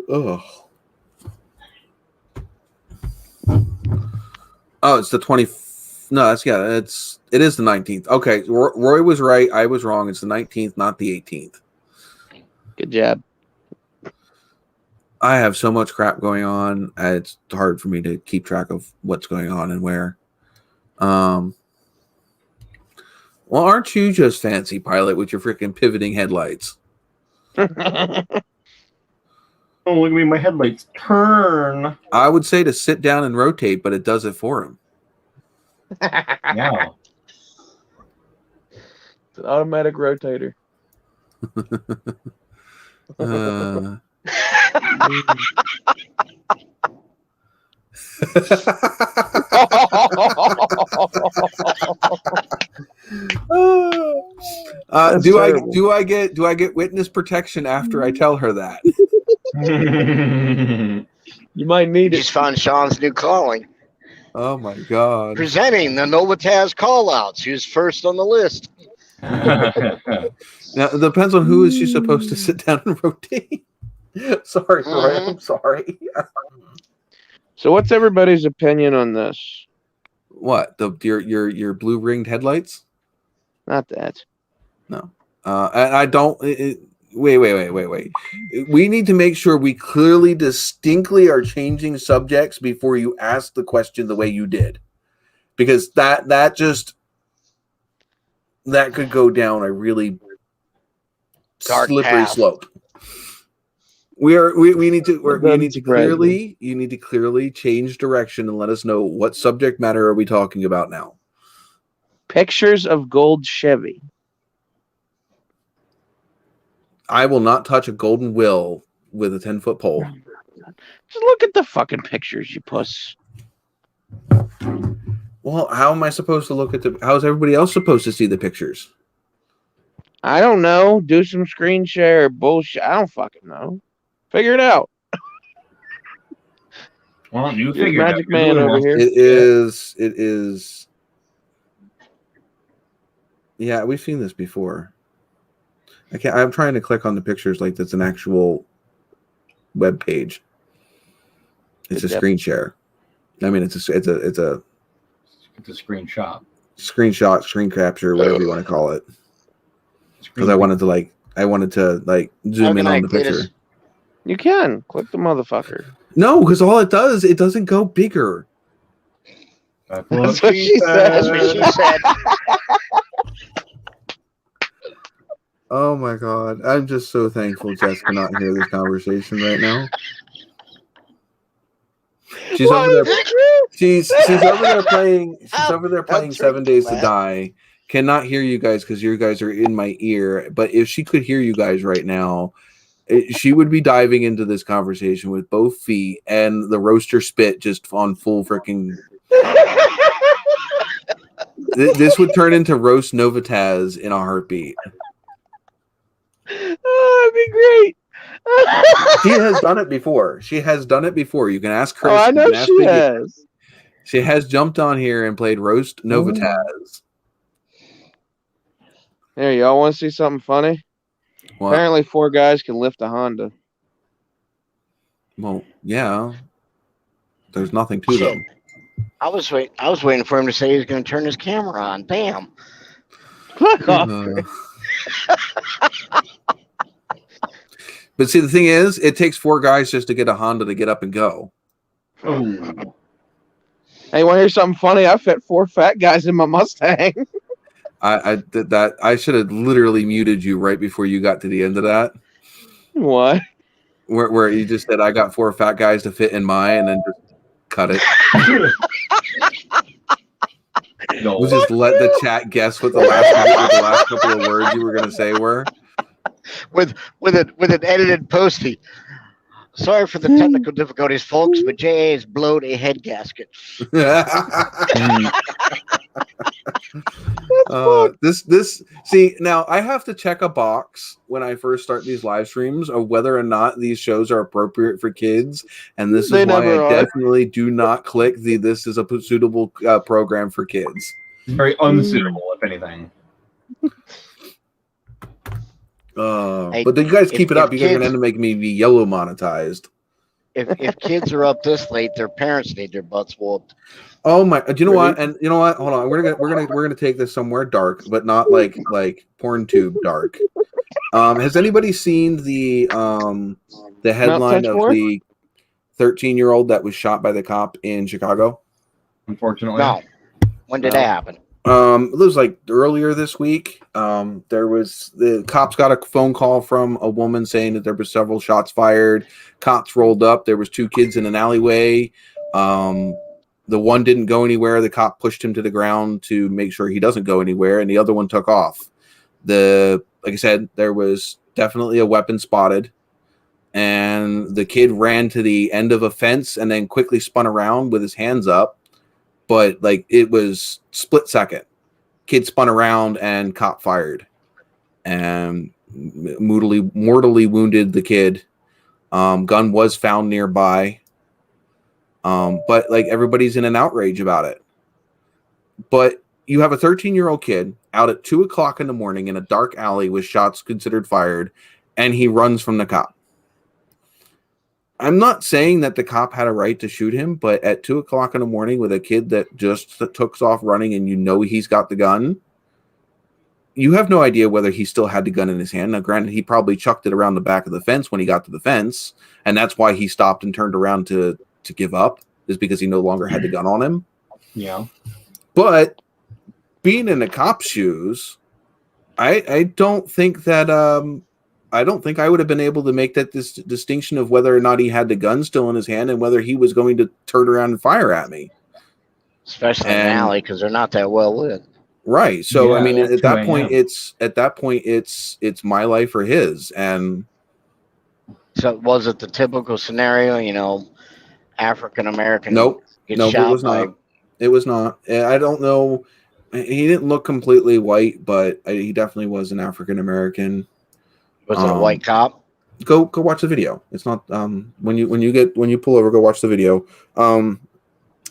Ugh. Oh, it's the 20th. No, it is the 19th. Okay, Roy was right. I was wrong. It's the 19th, not the 18th. Good job. I have so much crap going on. It's hard for me to keep track of what's going on and where. Well, aren't you just fancy, Pilot, with your freaking pivoting headlights? Oh, look at me, my headlights turn. I would say to sit down and rotate, but it does it for him. Yeah. It's an automatic rotator. Do I get witness protection after I tell her that? You might need it. Just found Sean's new calling. Oh my god. Presenting the NOVAtazz callouts. Who's first on the list? Now it depends on who is she supposed to sit down and rotate. Sorry, Roy, I'm sorry. So what's everybody's opinion on this? What? Your blue ringed headlights? Not that. No. And I don't wait. We need to make sure we clearly, distinctly are changing subjects before you ask the question the way you did. Because that could go down a really dark slippery path. slope. We need to clearly change direction and let us know what subject matter are we talking about now. Pictures of gold Chevy. I will not touch a golden wheel with a 10-foot pole. Just look at the fucking pictures, you puss. Well, how am I supposed to look at how is everybody else supposed to see the pictures? I don't know. Do some screen share bullshit. I don't fucking know. Figure it out. Well, you figure Magic Man over here. It is. Yeah, we've seen this before. I'm trying to click on the pictures like that's an actual web page. It's a screen share. I mean, it's a screenshot, screen capture, whatever you want to call it. Because I wanted to zoom in on the picture. You can click the motherfucker. No, because all it does, it doesn't go bigger. That's what she said. That's what she said. Oh my god. I'm just so thankful Jess cannot hear this conversation right now. She's over there. She's over there playing. She's over there playing 7 Days to Die. Cannot hear you guys because you guys are in my ear. But if she could hear you guys right now, she would be diving into this conversation with both feet and the roaster spit just on full freaking. This would turn into roast NOVAtazz in a heartbeat. Oh, that'd be great. She has done it before. You can ask Chris. Oh, I know she has. She has jumped on here and played roast NOVAtazz. Here, y'all want to see something funny? What? Apparently, 4 guys can lift a Honda. Well, yeah. There's nothing to them. I was waiting for him to say he was going to turn his camera on. Damn. But see, the thing is, it takes 4 guys just to get a Honda to get up and go. Ooh. Hey, want to hear something funny? I fit 4 fat guys in my Mustang. I did that. I should have literally muted you right before you got to the end of that. What? Where you just said I got 4 fat guys to fit in mine, and then just cut it. Yo. We'll just let the chat guess what the last couple of words you were going to say were. With an edited postie. Sorry for the technical difficulties, folks, but JA has blown a head gasket. See, now I have to check a box when I first start these live streams of whether or not these shows are appropriate for kids, and this is why I definitely do not click this is a suitable program for kids. Very unsuitable, if anything. But you guys keep it up. You're going to end up making me be yellow monetized. If kids are up this late, their parents need their butts whooped. Oh my! Do you know what? And you know what? Hold on. We're gonna take this somewhere dark, but not like porn tube dark. Has anybody seen the headline of the 13-year-old that was shot by the cop in Chicago? Unfortunately, no. When did that happen? It was like earlier this week. The cops got a phone call from a woman saying that there were several shots fired. Cops rolled up. There was 2 kids in an alleyway. The one didn't go anywhere. The cop pushed him to the ground to make sure he doesn't go anywhere, and the other one took off. Like I said, there was definitely a weapon spotted, and the kid ran to the end of a fence and then quickly spun around with his hands up. But like it was split second. Kid spun around and cop fired, and mortally wounded the kid. Gun was found nearby. But like everybody's in an outrage about it. But you have a 13-year-old kid out at 2:00 in the morning in a dark alley with shots considered fired, and he runs from the cop. I'm not saying that the cop had a right to shoot him, but at 2:00 in the morning with a kid that just took off running and you know he's got the gun, you have no idea whether he still had the gun in his hand. Now, granted, he probably chucked it around the back of the fence when he got to the fence, and that's why he stopped and turned around to give up, is because he no longer had the gun on him. Yeah. But being in the cop's shoes, I don't think that I don't think I would have been able to make that distinction of whether or not he had the gun still in his hand and whether he was going to turn around and fire at me. Especially in an alley, because they're not that well lit. Right. So yeah, I mean, at that point, it's my life or his. And so was it the typical scenario? African American. Nope. It was not. It was not. I don't know. He didn't look completely white, but he definitely was an African American. Was it a white cop? Go watch the video. It's not when you pull over, go watch the video.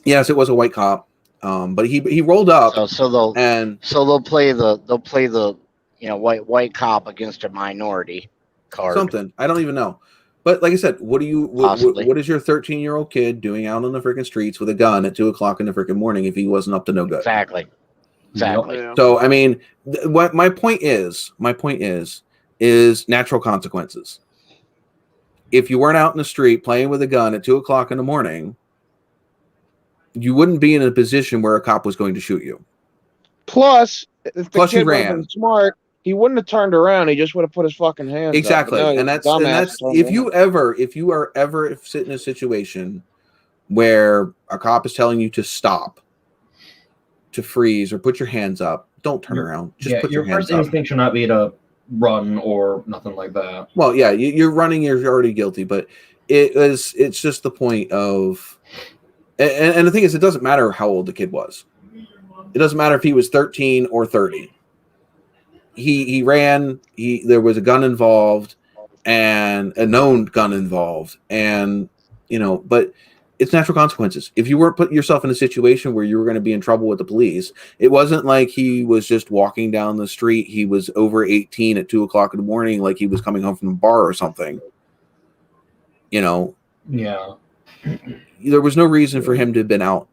Yes, it was a white cop. But he rolled up. So they'll play the white cop against a minority card. Something. I don't even know. But like I said, what is your 13-year-old kid doing out on the freaking streets with a gun at 2:00 in the freaking morning if he wasn't up to no good? Exactly. Yeah. So I mean, what my point is natural consequences. If you weren't out in the street playing with a gun at 2:00 in the morning, you wouldn't be in a position where a cop was going to shoot you. Plus, if the kid he ran. wasn't smart, he wouldn't have turned around. He just would have put his fucking hands exactly. up. And that's if you are ever sit in a situation where a cop is telling you to stop, to freeze, or put your hands up, don't turn around. Just put your hands up. Your first instinct should not be to run or nothing like that. Well, yeah, you're running, you're already guilty, but it's just the point of, and the thing is, it doesn't matter how old the kid was. It doesn't matter if he was 13 or 30. He ran. There was a gun involved, and a known gun involved, and but it's natural consequences. If you weren't putting yourself in a situation where you were going to be in trouble with the police, it wasn't like he was just walking down the street. He was over 18 at 2:00 in the morning, like he was coming home from a bar or something. Yeah. There was no reason for him to have been out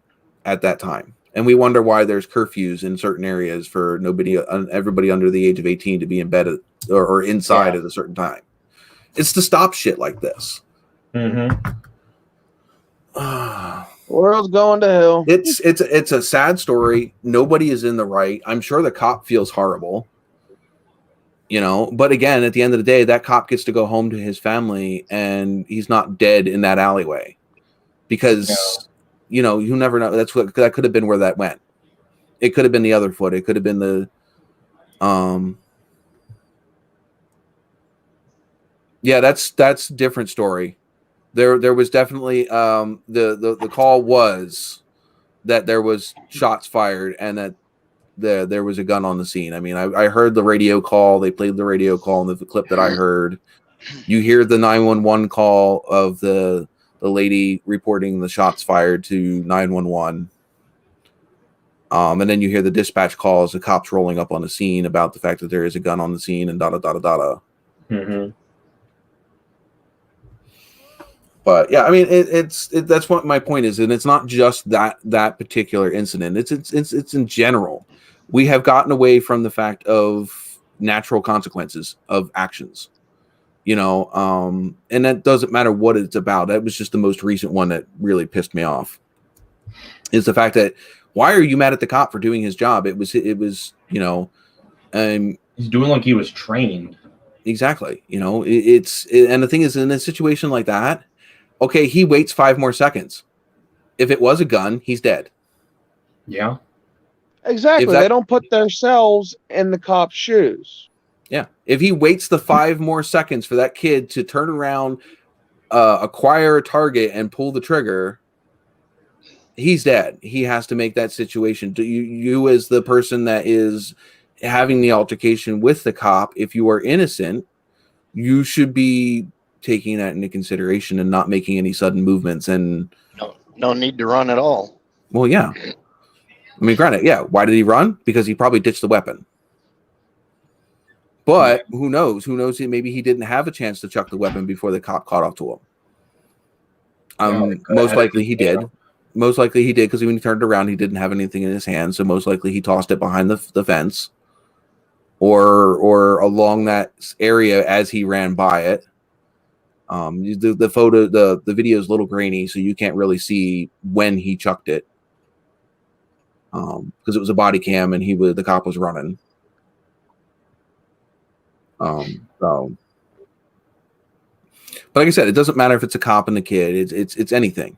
at that time. And we wonder why there's curfews in certain areas for everybody under the age of 18 to be in bed or inside at a certain time. It's to stop shit like this. Mm-hmm. World's going to hell. It's a sad story. Nobody is in the right. I'm sure the cop feels horrible. But again, at the end of the day, that cop gets to go home to his family and he's not dead in that alleyway. Because you never know. That could have been where that went. It could have been the other foot. It could have been the yeah, that's a different story. There was definitely the call was that there was shots fired and that there was a gun on the scene. I mean, I heard the radio call. They played the radio call in the clip that I heard. You hear the 911 call of the lady reporting the shots fired to 911. And then you hear the dispatch calls, the cops rolling up on the scene about the fact that there is a gun on the scene and da-da-da-da-da. Mm-hmm. But yeah, I mean, that's what my point is, and it's not just that particular incident. It's in general. We have gotten away from the fact of natural consequences of actions, and that doesn't matter what it's about. That was just the most recent one that really pissed me off. Is the fact that why are you mad at the cop for doing his job? It was he's doing like he was trained. Exactly. And the thing is, in a situation like that. Okay, he waits 5 more seconds. If it was a gun, he's dead. Yeah. Exactly. They don't put themselves in the cop's shoes. Yeah. If he waits the 5 more seconds for that kid to turn around, acquire a target, and pull the trigger, he's dead. He has to make that situation. You as the person that is having the altercation with the cop, if you are innocent, you should be taking that into consideration and not making any sudden movements. And no need to run at all. Well, yeah. I mean, granted, yeah. Why did he run? Because he probably ditched the weapon. But who knows? Who knows? Maybe he didn't have a chance to chuck the weapon before the cop caught up to him. Most likely he did. Most likely he did, because when he turned around, he didn't have anything in his hand. So most likely he tossed it behind the fence or along that area as he ran by it. The photo, the video is a little grainy, so you can't really see when he chucked it. Because it was a body cam and the cop was running. But like I said, it doesn't matter if it's a cop and the kid. It's anything.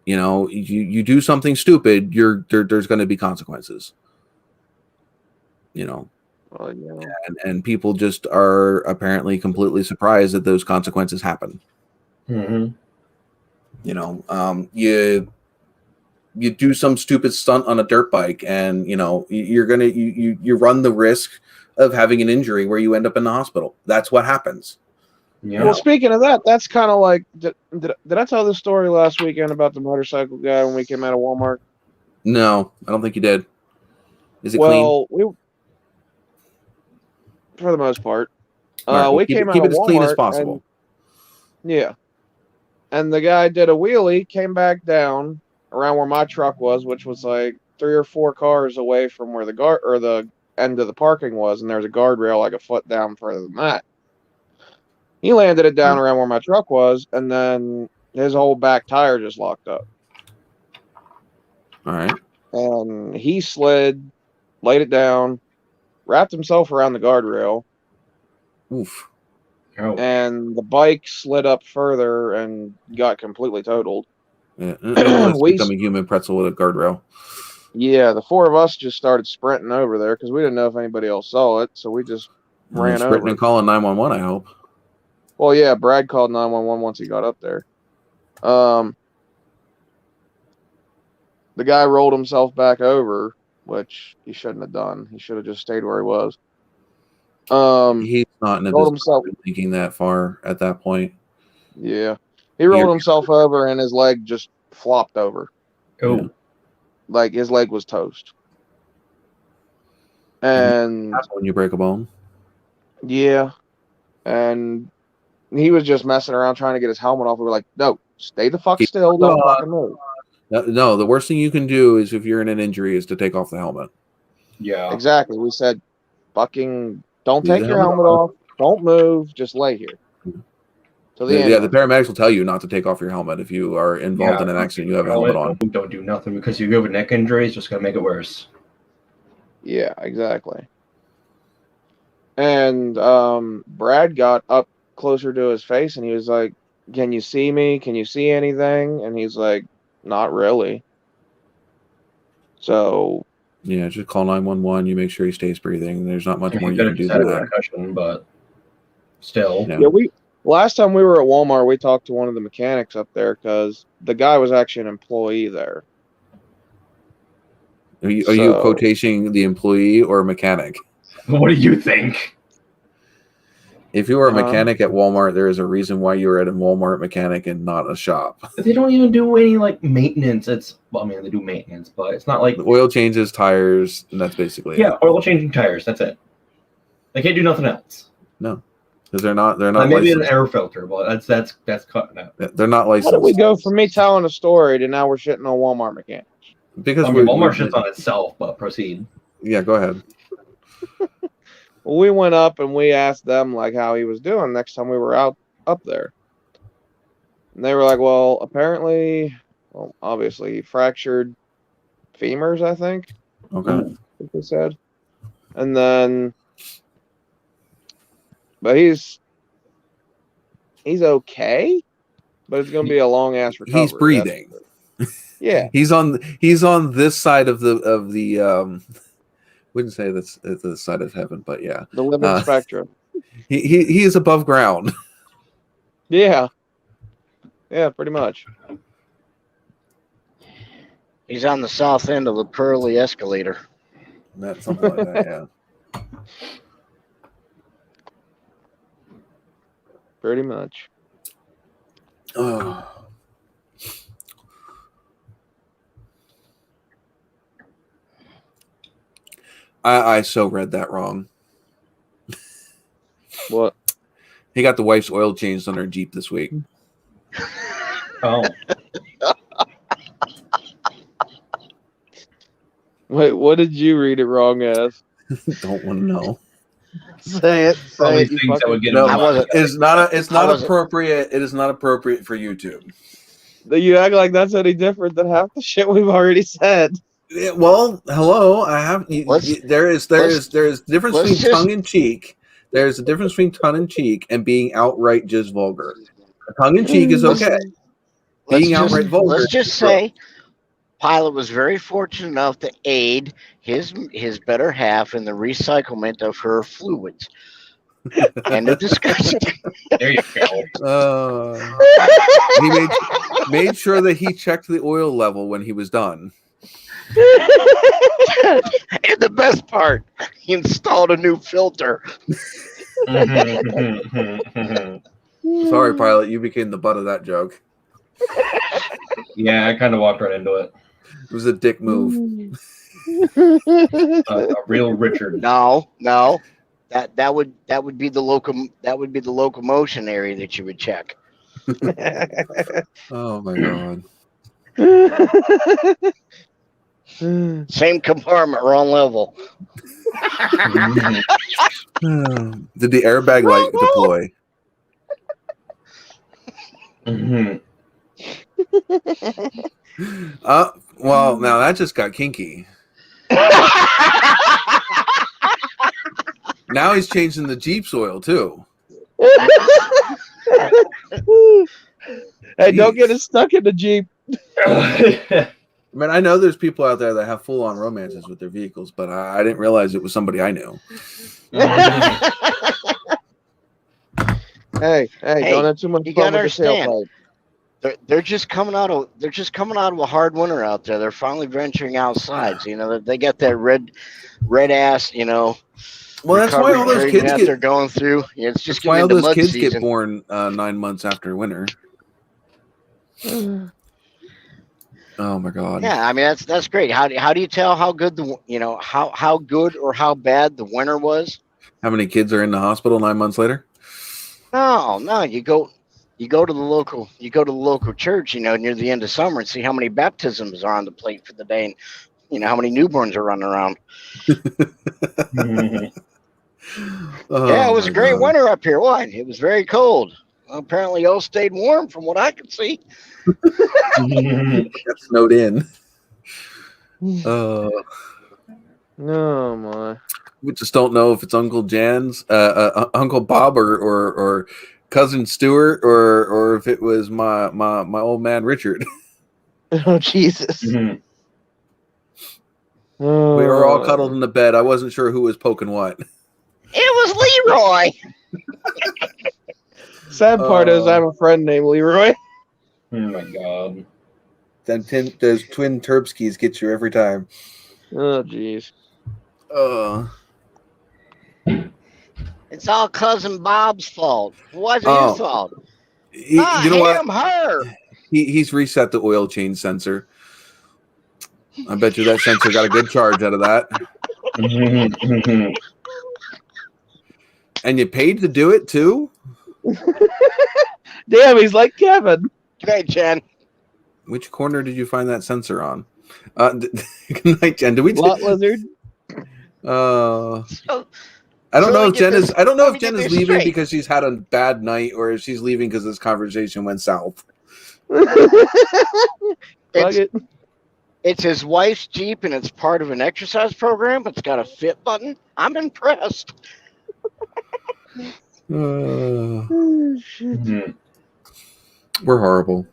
You do something stupid, there's going to be consequences. Well, yeah. And people just are apparently completely surprised that those consequences happen. Mm-hmm. You do some stupid stunt on a dirt bike, and you run the risk of having an injury where you end up in the hospital. That's what happens. Yeah. Well, speaking of that, that's kind of like did I tell this story last weekend about the motorcycle guy when we came out of Walmart? No, I don't think you did. Is it clean? For the most part. We came out of Walmart. Keep it as clean as possible. Yeah. And the guy did a wheelie, came back down around where my truck was, which was like 3 or 4 cars away from where the end of the parking was, and there was a guardrail like a foot down further than that. He landed it down around where my truck was, and then his whole back tire just locked up. All right. And he slid, laid it down, wrapped himself around the guardrail. Oof. Oh. And the bike slid up further and got completely totaled. Yeah, it's becoming human pretzel with a guardrail. Yeah, the 4 of us just started sprinting over there because we didn't know if anybody else saw it, so we just ran over. Sprinting and calling 911, I hope. Well, yeah, Brad called 911 once he got up there. The guy rolled himself back over, which he shouldn't have done. He should have just stayed where he was. He's not in a business thinking that far at that point. Yeah. He rolled himself over and his leg just flopped over. Oh. Yeah. Like his leg was toast. And that's when you break a bone. Yeah. And he was just messing around trying to get his helmet off. We were like, no, stay the fuck still. Don't fucking move. No, the worst thing you can do is if you're in an injury is to take off the helmet. Yeah. Exactly. We said, fucking don't take your helmet off. Don't move. Just lay here. The paramedics will tell you not to take off your helmet if you are involved in an accident. You have a helmet on. Don't do nothing because you go with neck injury. It's just going to make it worse. Yeah, exactly. And Brad got up closer to his face and he was like, can you see me? Can you see anything? And he's like, not really. So Yeah, just call 911. You make sure he stays breathing. There's not much more you could can have do just had than a that. concussion, but still. Yeah. Yeah, last time we were at Walmart, we talked to one of the mechanics up there because the guy was actually an employee there. Are you quotating the employee or mechanic? What do you think? If you are a mechanic at Walmart, there is a reason why you are at a Walmart mechanic and not a shop. They don't even do any like maintenance. They do maintenance, but it's not like The oil changes, tires, and that's basically it. oil changing tires. That's it. They can't do nothing else. No, because they're not maybe licensed. an air filter, but that's cutting out. They're not licensed. How did we go from me telling a story to now we're shitting on Walmart mechanics? Because Walmart shits on itself, but proceed. Yeah, go ahead. Well, we went up and we asked them like how he was doing next time we were up there. And they were like, well, apparently, obviously he fractured femurs, I think. Okay. What they said. And then, but he's okay, but it's going to be a long ass recovery. He's breathing. Yeah. He's on this side of the wouldn't say that's the side of heaven, but yeah. The living spectrum. He is above ground. Yeah. Yeah, pretty much. He's on the south end of the pearly escalator. That's something like that, yeah. Pretty much. Oh. I so read that wrong. What? He got the wife's oil changed on her Jeep this week. Oh. Wait, what did you read it wrong as? Don't want to know. Say it. Say it. It's not appropriate. It is not appropriate for YouTube. You act like that's any different than half the shit we've already said. Yeah, well, hello. I have. There is difference between tongue in cheek. There's a difference between tongue in cheek and being outright just vulgar. Tongue in cheek is okay. Being outright vulgar. Let's just say, Pilot was very fortunate enough to aid his better half in the recyclement of her fluids. End of discussion. There you go. He made sure that he checked the oil level when he was done. And the best part, he installed a new filter. Sorry, Pilot, you became the butt of that joke. Yeah, I kind of walked right into it. It was a dick move. A real Richard. No, that would be the locomotion area that you would check. Oh my god. Same compartment, wrong level. Did the airbag light deploy? Well, now that just got kinky. Now he's changing the Jeep's oil too. Hey, don't get it stuck in the Jeep. I mean, I know there's people out there that have full-on romances with their vehicles, but I didn't realize it was somebody I knew. Hey, don't have too much you fun gotta with the understand. tailpipe. They're just coming out of a hard winter out there. They're finally venturing outside. So, you know, they got that red ass, you know. Well, that's why all those kids they're going through. Yeah, it's just why all those kids season. get born 9 months after winter. Oh my god. Yeah, I mean that's great. How do you tell how good how good or how bad the winter was? How many kids are in the hospital 9 months later? No, you go to the local church, you know, near the end of summer and see how many baptisms are on the plate for the day, and you know how many newborns are running around. Yeah, it was a great winter up here. What? It was very cold. Well, apparently, y'all stayed warm from what I could see. Got snowed in. Oh my! We just don't know if it's Uncle Jan's, Uncle Bob, or cousin Stuart, or if it was my old man Richard. Oh Jesus! We were all cuddled in the bed. I wasn't sure who was poking what. It was Leroy. Sad part is I have a friend named Leroy. Oh my god. Those twin Terpskis get you every time. Oh, jeez. It's all cousin Bob's fault. It wasn't his fault. You know what? Her. He's reset the oil change sensor. I bet you that sensor got a good charge out of that. And you paid to do it too? Damn, he's like Kevin. Hey, Jen. Which corner did you find that sensor on? Good night, Jen. Did we? Lot lizard. I don't know if Jen is. I don't know if Jen is leaving straight. because she's had a bad night, or if she's leaving because this conversation went south. It's his wife's Jeep, and it's part of an exercise program. It's got a fit button. I'm impressed. We're horrible.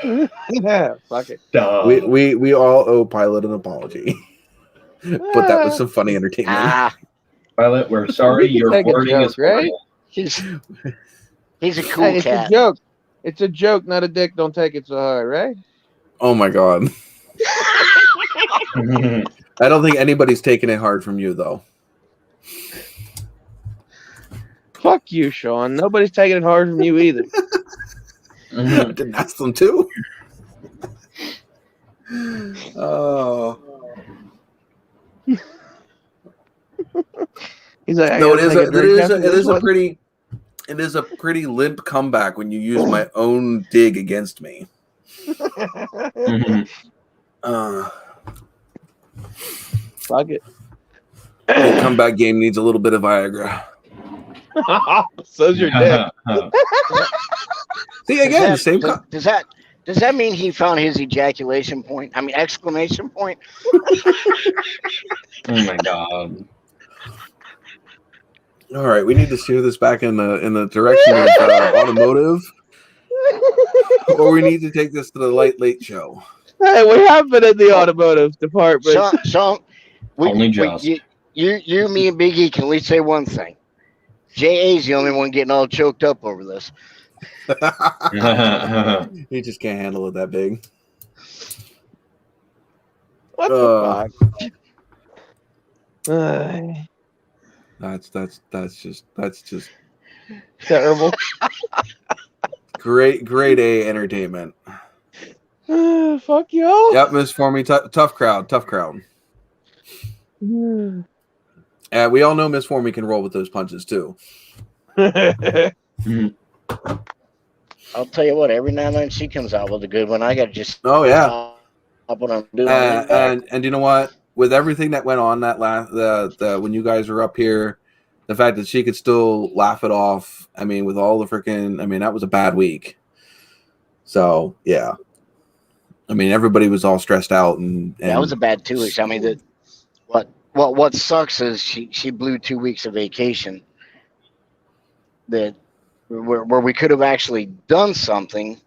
Yeah, fuck it. We all owe Pilot an apology. But that was some funny entertainment. Pilot, we're sorry. Your wording is right. He's a cool it's cat. A joke. It's a joke, not a dick. Don't take it so hard, right? Oh my god. I don't think anybody's taking it hard from you, though. Fuck you, Sean. Nobody's taking it hard from you either. I didn't ask them to. Oh. He's like, no, it is a pretty limp comeback when you use my own dig against me. Fuck it. The comeback game needs a little bit of Viagra. So's your dick. See, again, Does that mean he found his ejaculation point? I mean, exclamation point. Oh my god. All right, we need to steer this back in the direction of automotive, or we need to take this to the late show. Hey, we have been in the automotive department. Sean, only just. You, me, and Big E can at least say one thing. J.A.'s the only one getting all choked up over this. He just can't handle it that big. What the fuck? That's just terrible. Great A entertainment. Fuck you. Yep, Miss Formie, tough crowd. We all know Miss Formie can roll with those punches too. I'll tell you what. Every now and then she comes out with a good one. I gotta just. Oh yeah. What I'm doing. And you know what? With everything that went on that when you guys were up here, the fact that she could still laugh it off. I mean, with all the freaking. I mean, that was a bad week. So yeah. I mean, everybody was all stressed out, and that was a bad 2 weeks. I mean, what sucks is she blew 2 weeks of vacation. That where we could have actually done something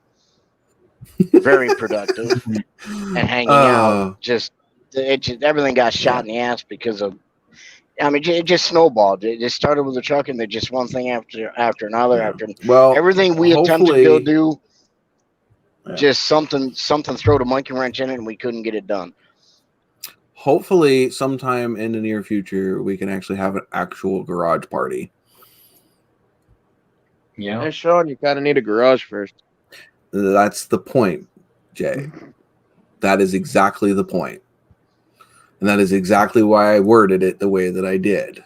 very productive and hanging out. Everything got shot in the ass because of. I mean, it just snowballed. It just started with the truck, and then just one thing after another. Well, everything we attempted to do. Yeah. Just something throw a monkey wrench in it, and we couldn't get it done. Hopefully, sometime in the near future, we can actually have an actual garage party. Yeah, hey, Sean, you kind of need a garage first. That's the point, Jay. That is exactly the point. And that is exactly why I worded it the way that I did.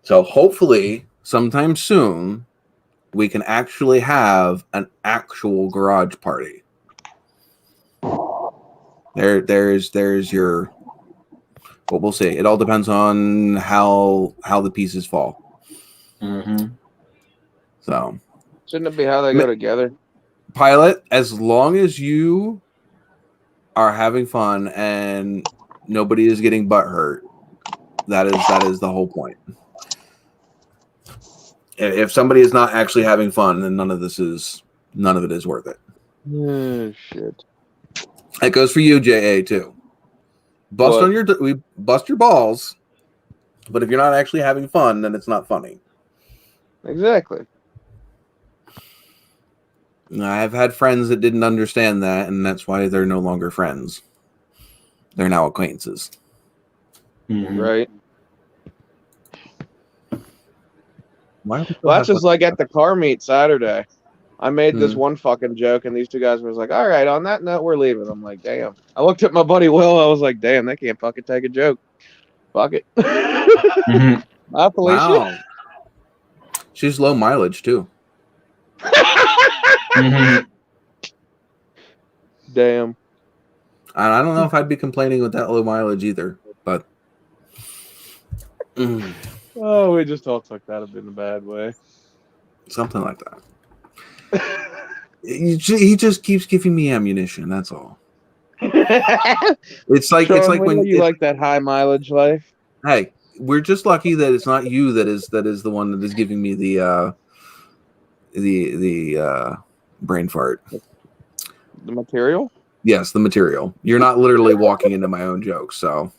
So hopefully, sometime soon, we can actually have an actual garage party. There's your. What we'll see. It all depends on how the pieces fall. Mm-hmm. So. Shouldn't it be how they go together? Pilot, as long as you are having fun and nobody is getting butt hurt, that is the whole point. If somebody is not actually having fun, then none of it is worth it. Oh, shit. That goes for you, JA, too. we bust your balls, but if you're not actually having fun, then it's not funny. Exactly. I've had friends that didn't understand that, and that's why they're no longer friends. They're now acquaintances. Mm-hmm. Right. Well, that's just like at the car meet Saturday. I made this one fucking joke, and these two guys was like, all right, on that note, we're leaving. I'm like, damn. I looked at my buddy Will. I was like, damn, they can't fucking take a joke. Fuck it. Mm-hmm. Bye, Felicia. Wow. She's low mileage, too. Mm-hmm. Damn. I don't know if I'd be complaining with that low mileage either, but... Oh, we just all took that in a bad way. Something like that. He just keeps giving me ammunition. That's all. It's like when you like that high mileage life. Hey, we're just lucky that it's not you that is the one that is giving me the brain fart. The material. Yes, the material. You're not literally walking into my own jokes, so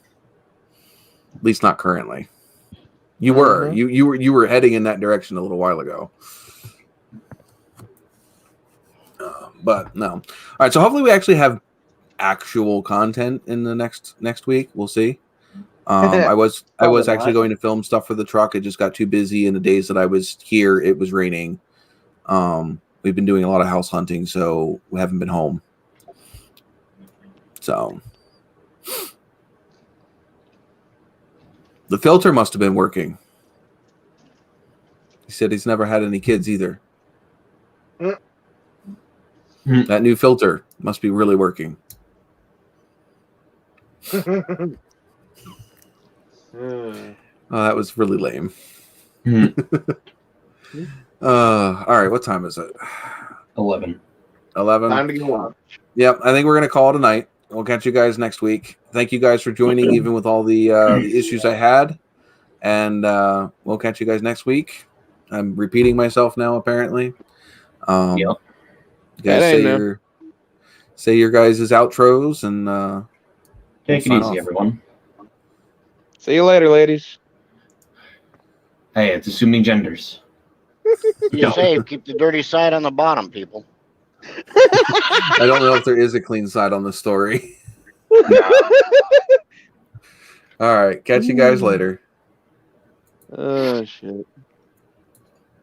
at least not currently. You were you were heading in that direction a little while ago. But no. All right, so hopefully we actually have actual content in the next week. We'll see. I was actually going to film stuff for the truck. It just got too busy, and the days that I was here, it was raining. We've been doing a lot of house hunting, so we haven't been home. So the filter must have been working. He said he's never had any kids either. That new filter must be really working. Oh, that was really lame. All right, what time is it? 11. 11. Time to go on. Yep, I think we're gonna call it a night. We'll catch you guys next week. Thank you guys for joining, even with all the issues I had, and we'll catch you guys next week. I'm repeating myself now, apparently. Yep. You guys say your guys' outros and take it easy, everyone. See you later, ladies. Hey, it's assuming genders. Be safe. Keep the dirty side on the bottom, people. I don't know if there is a clean side on the story. All right, catch you guys later. Oh shit.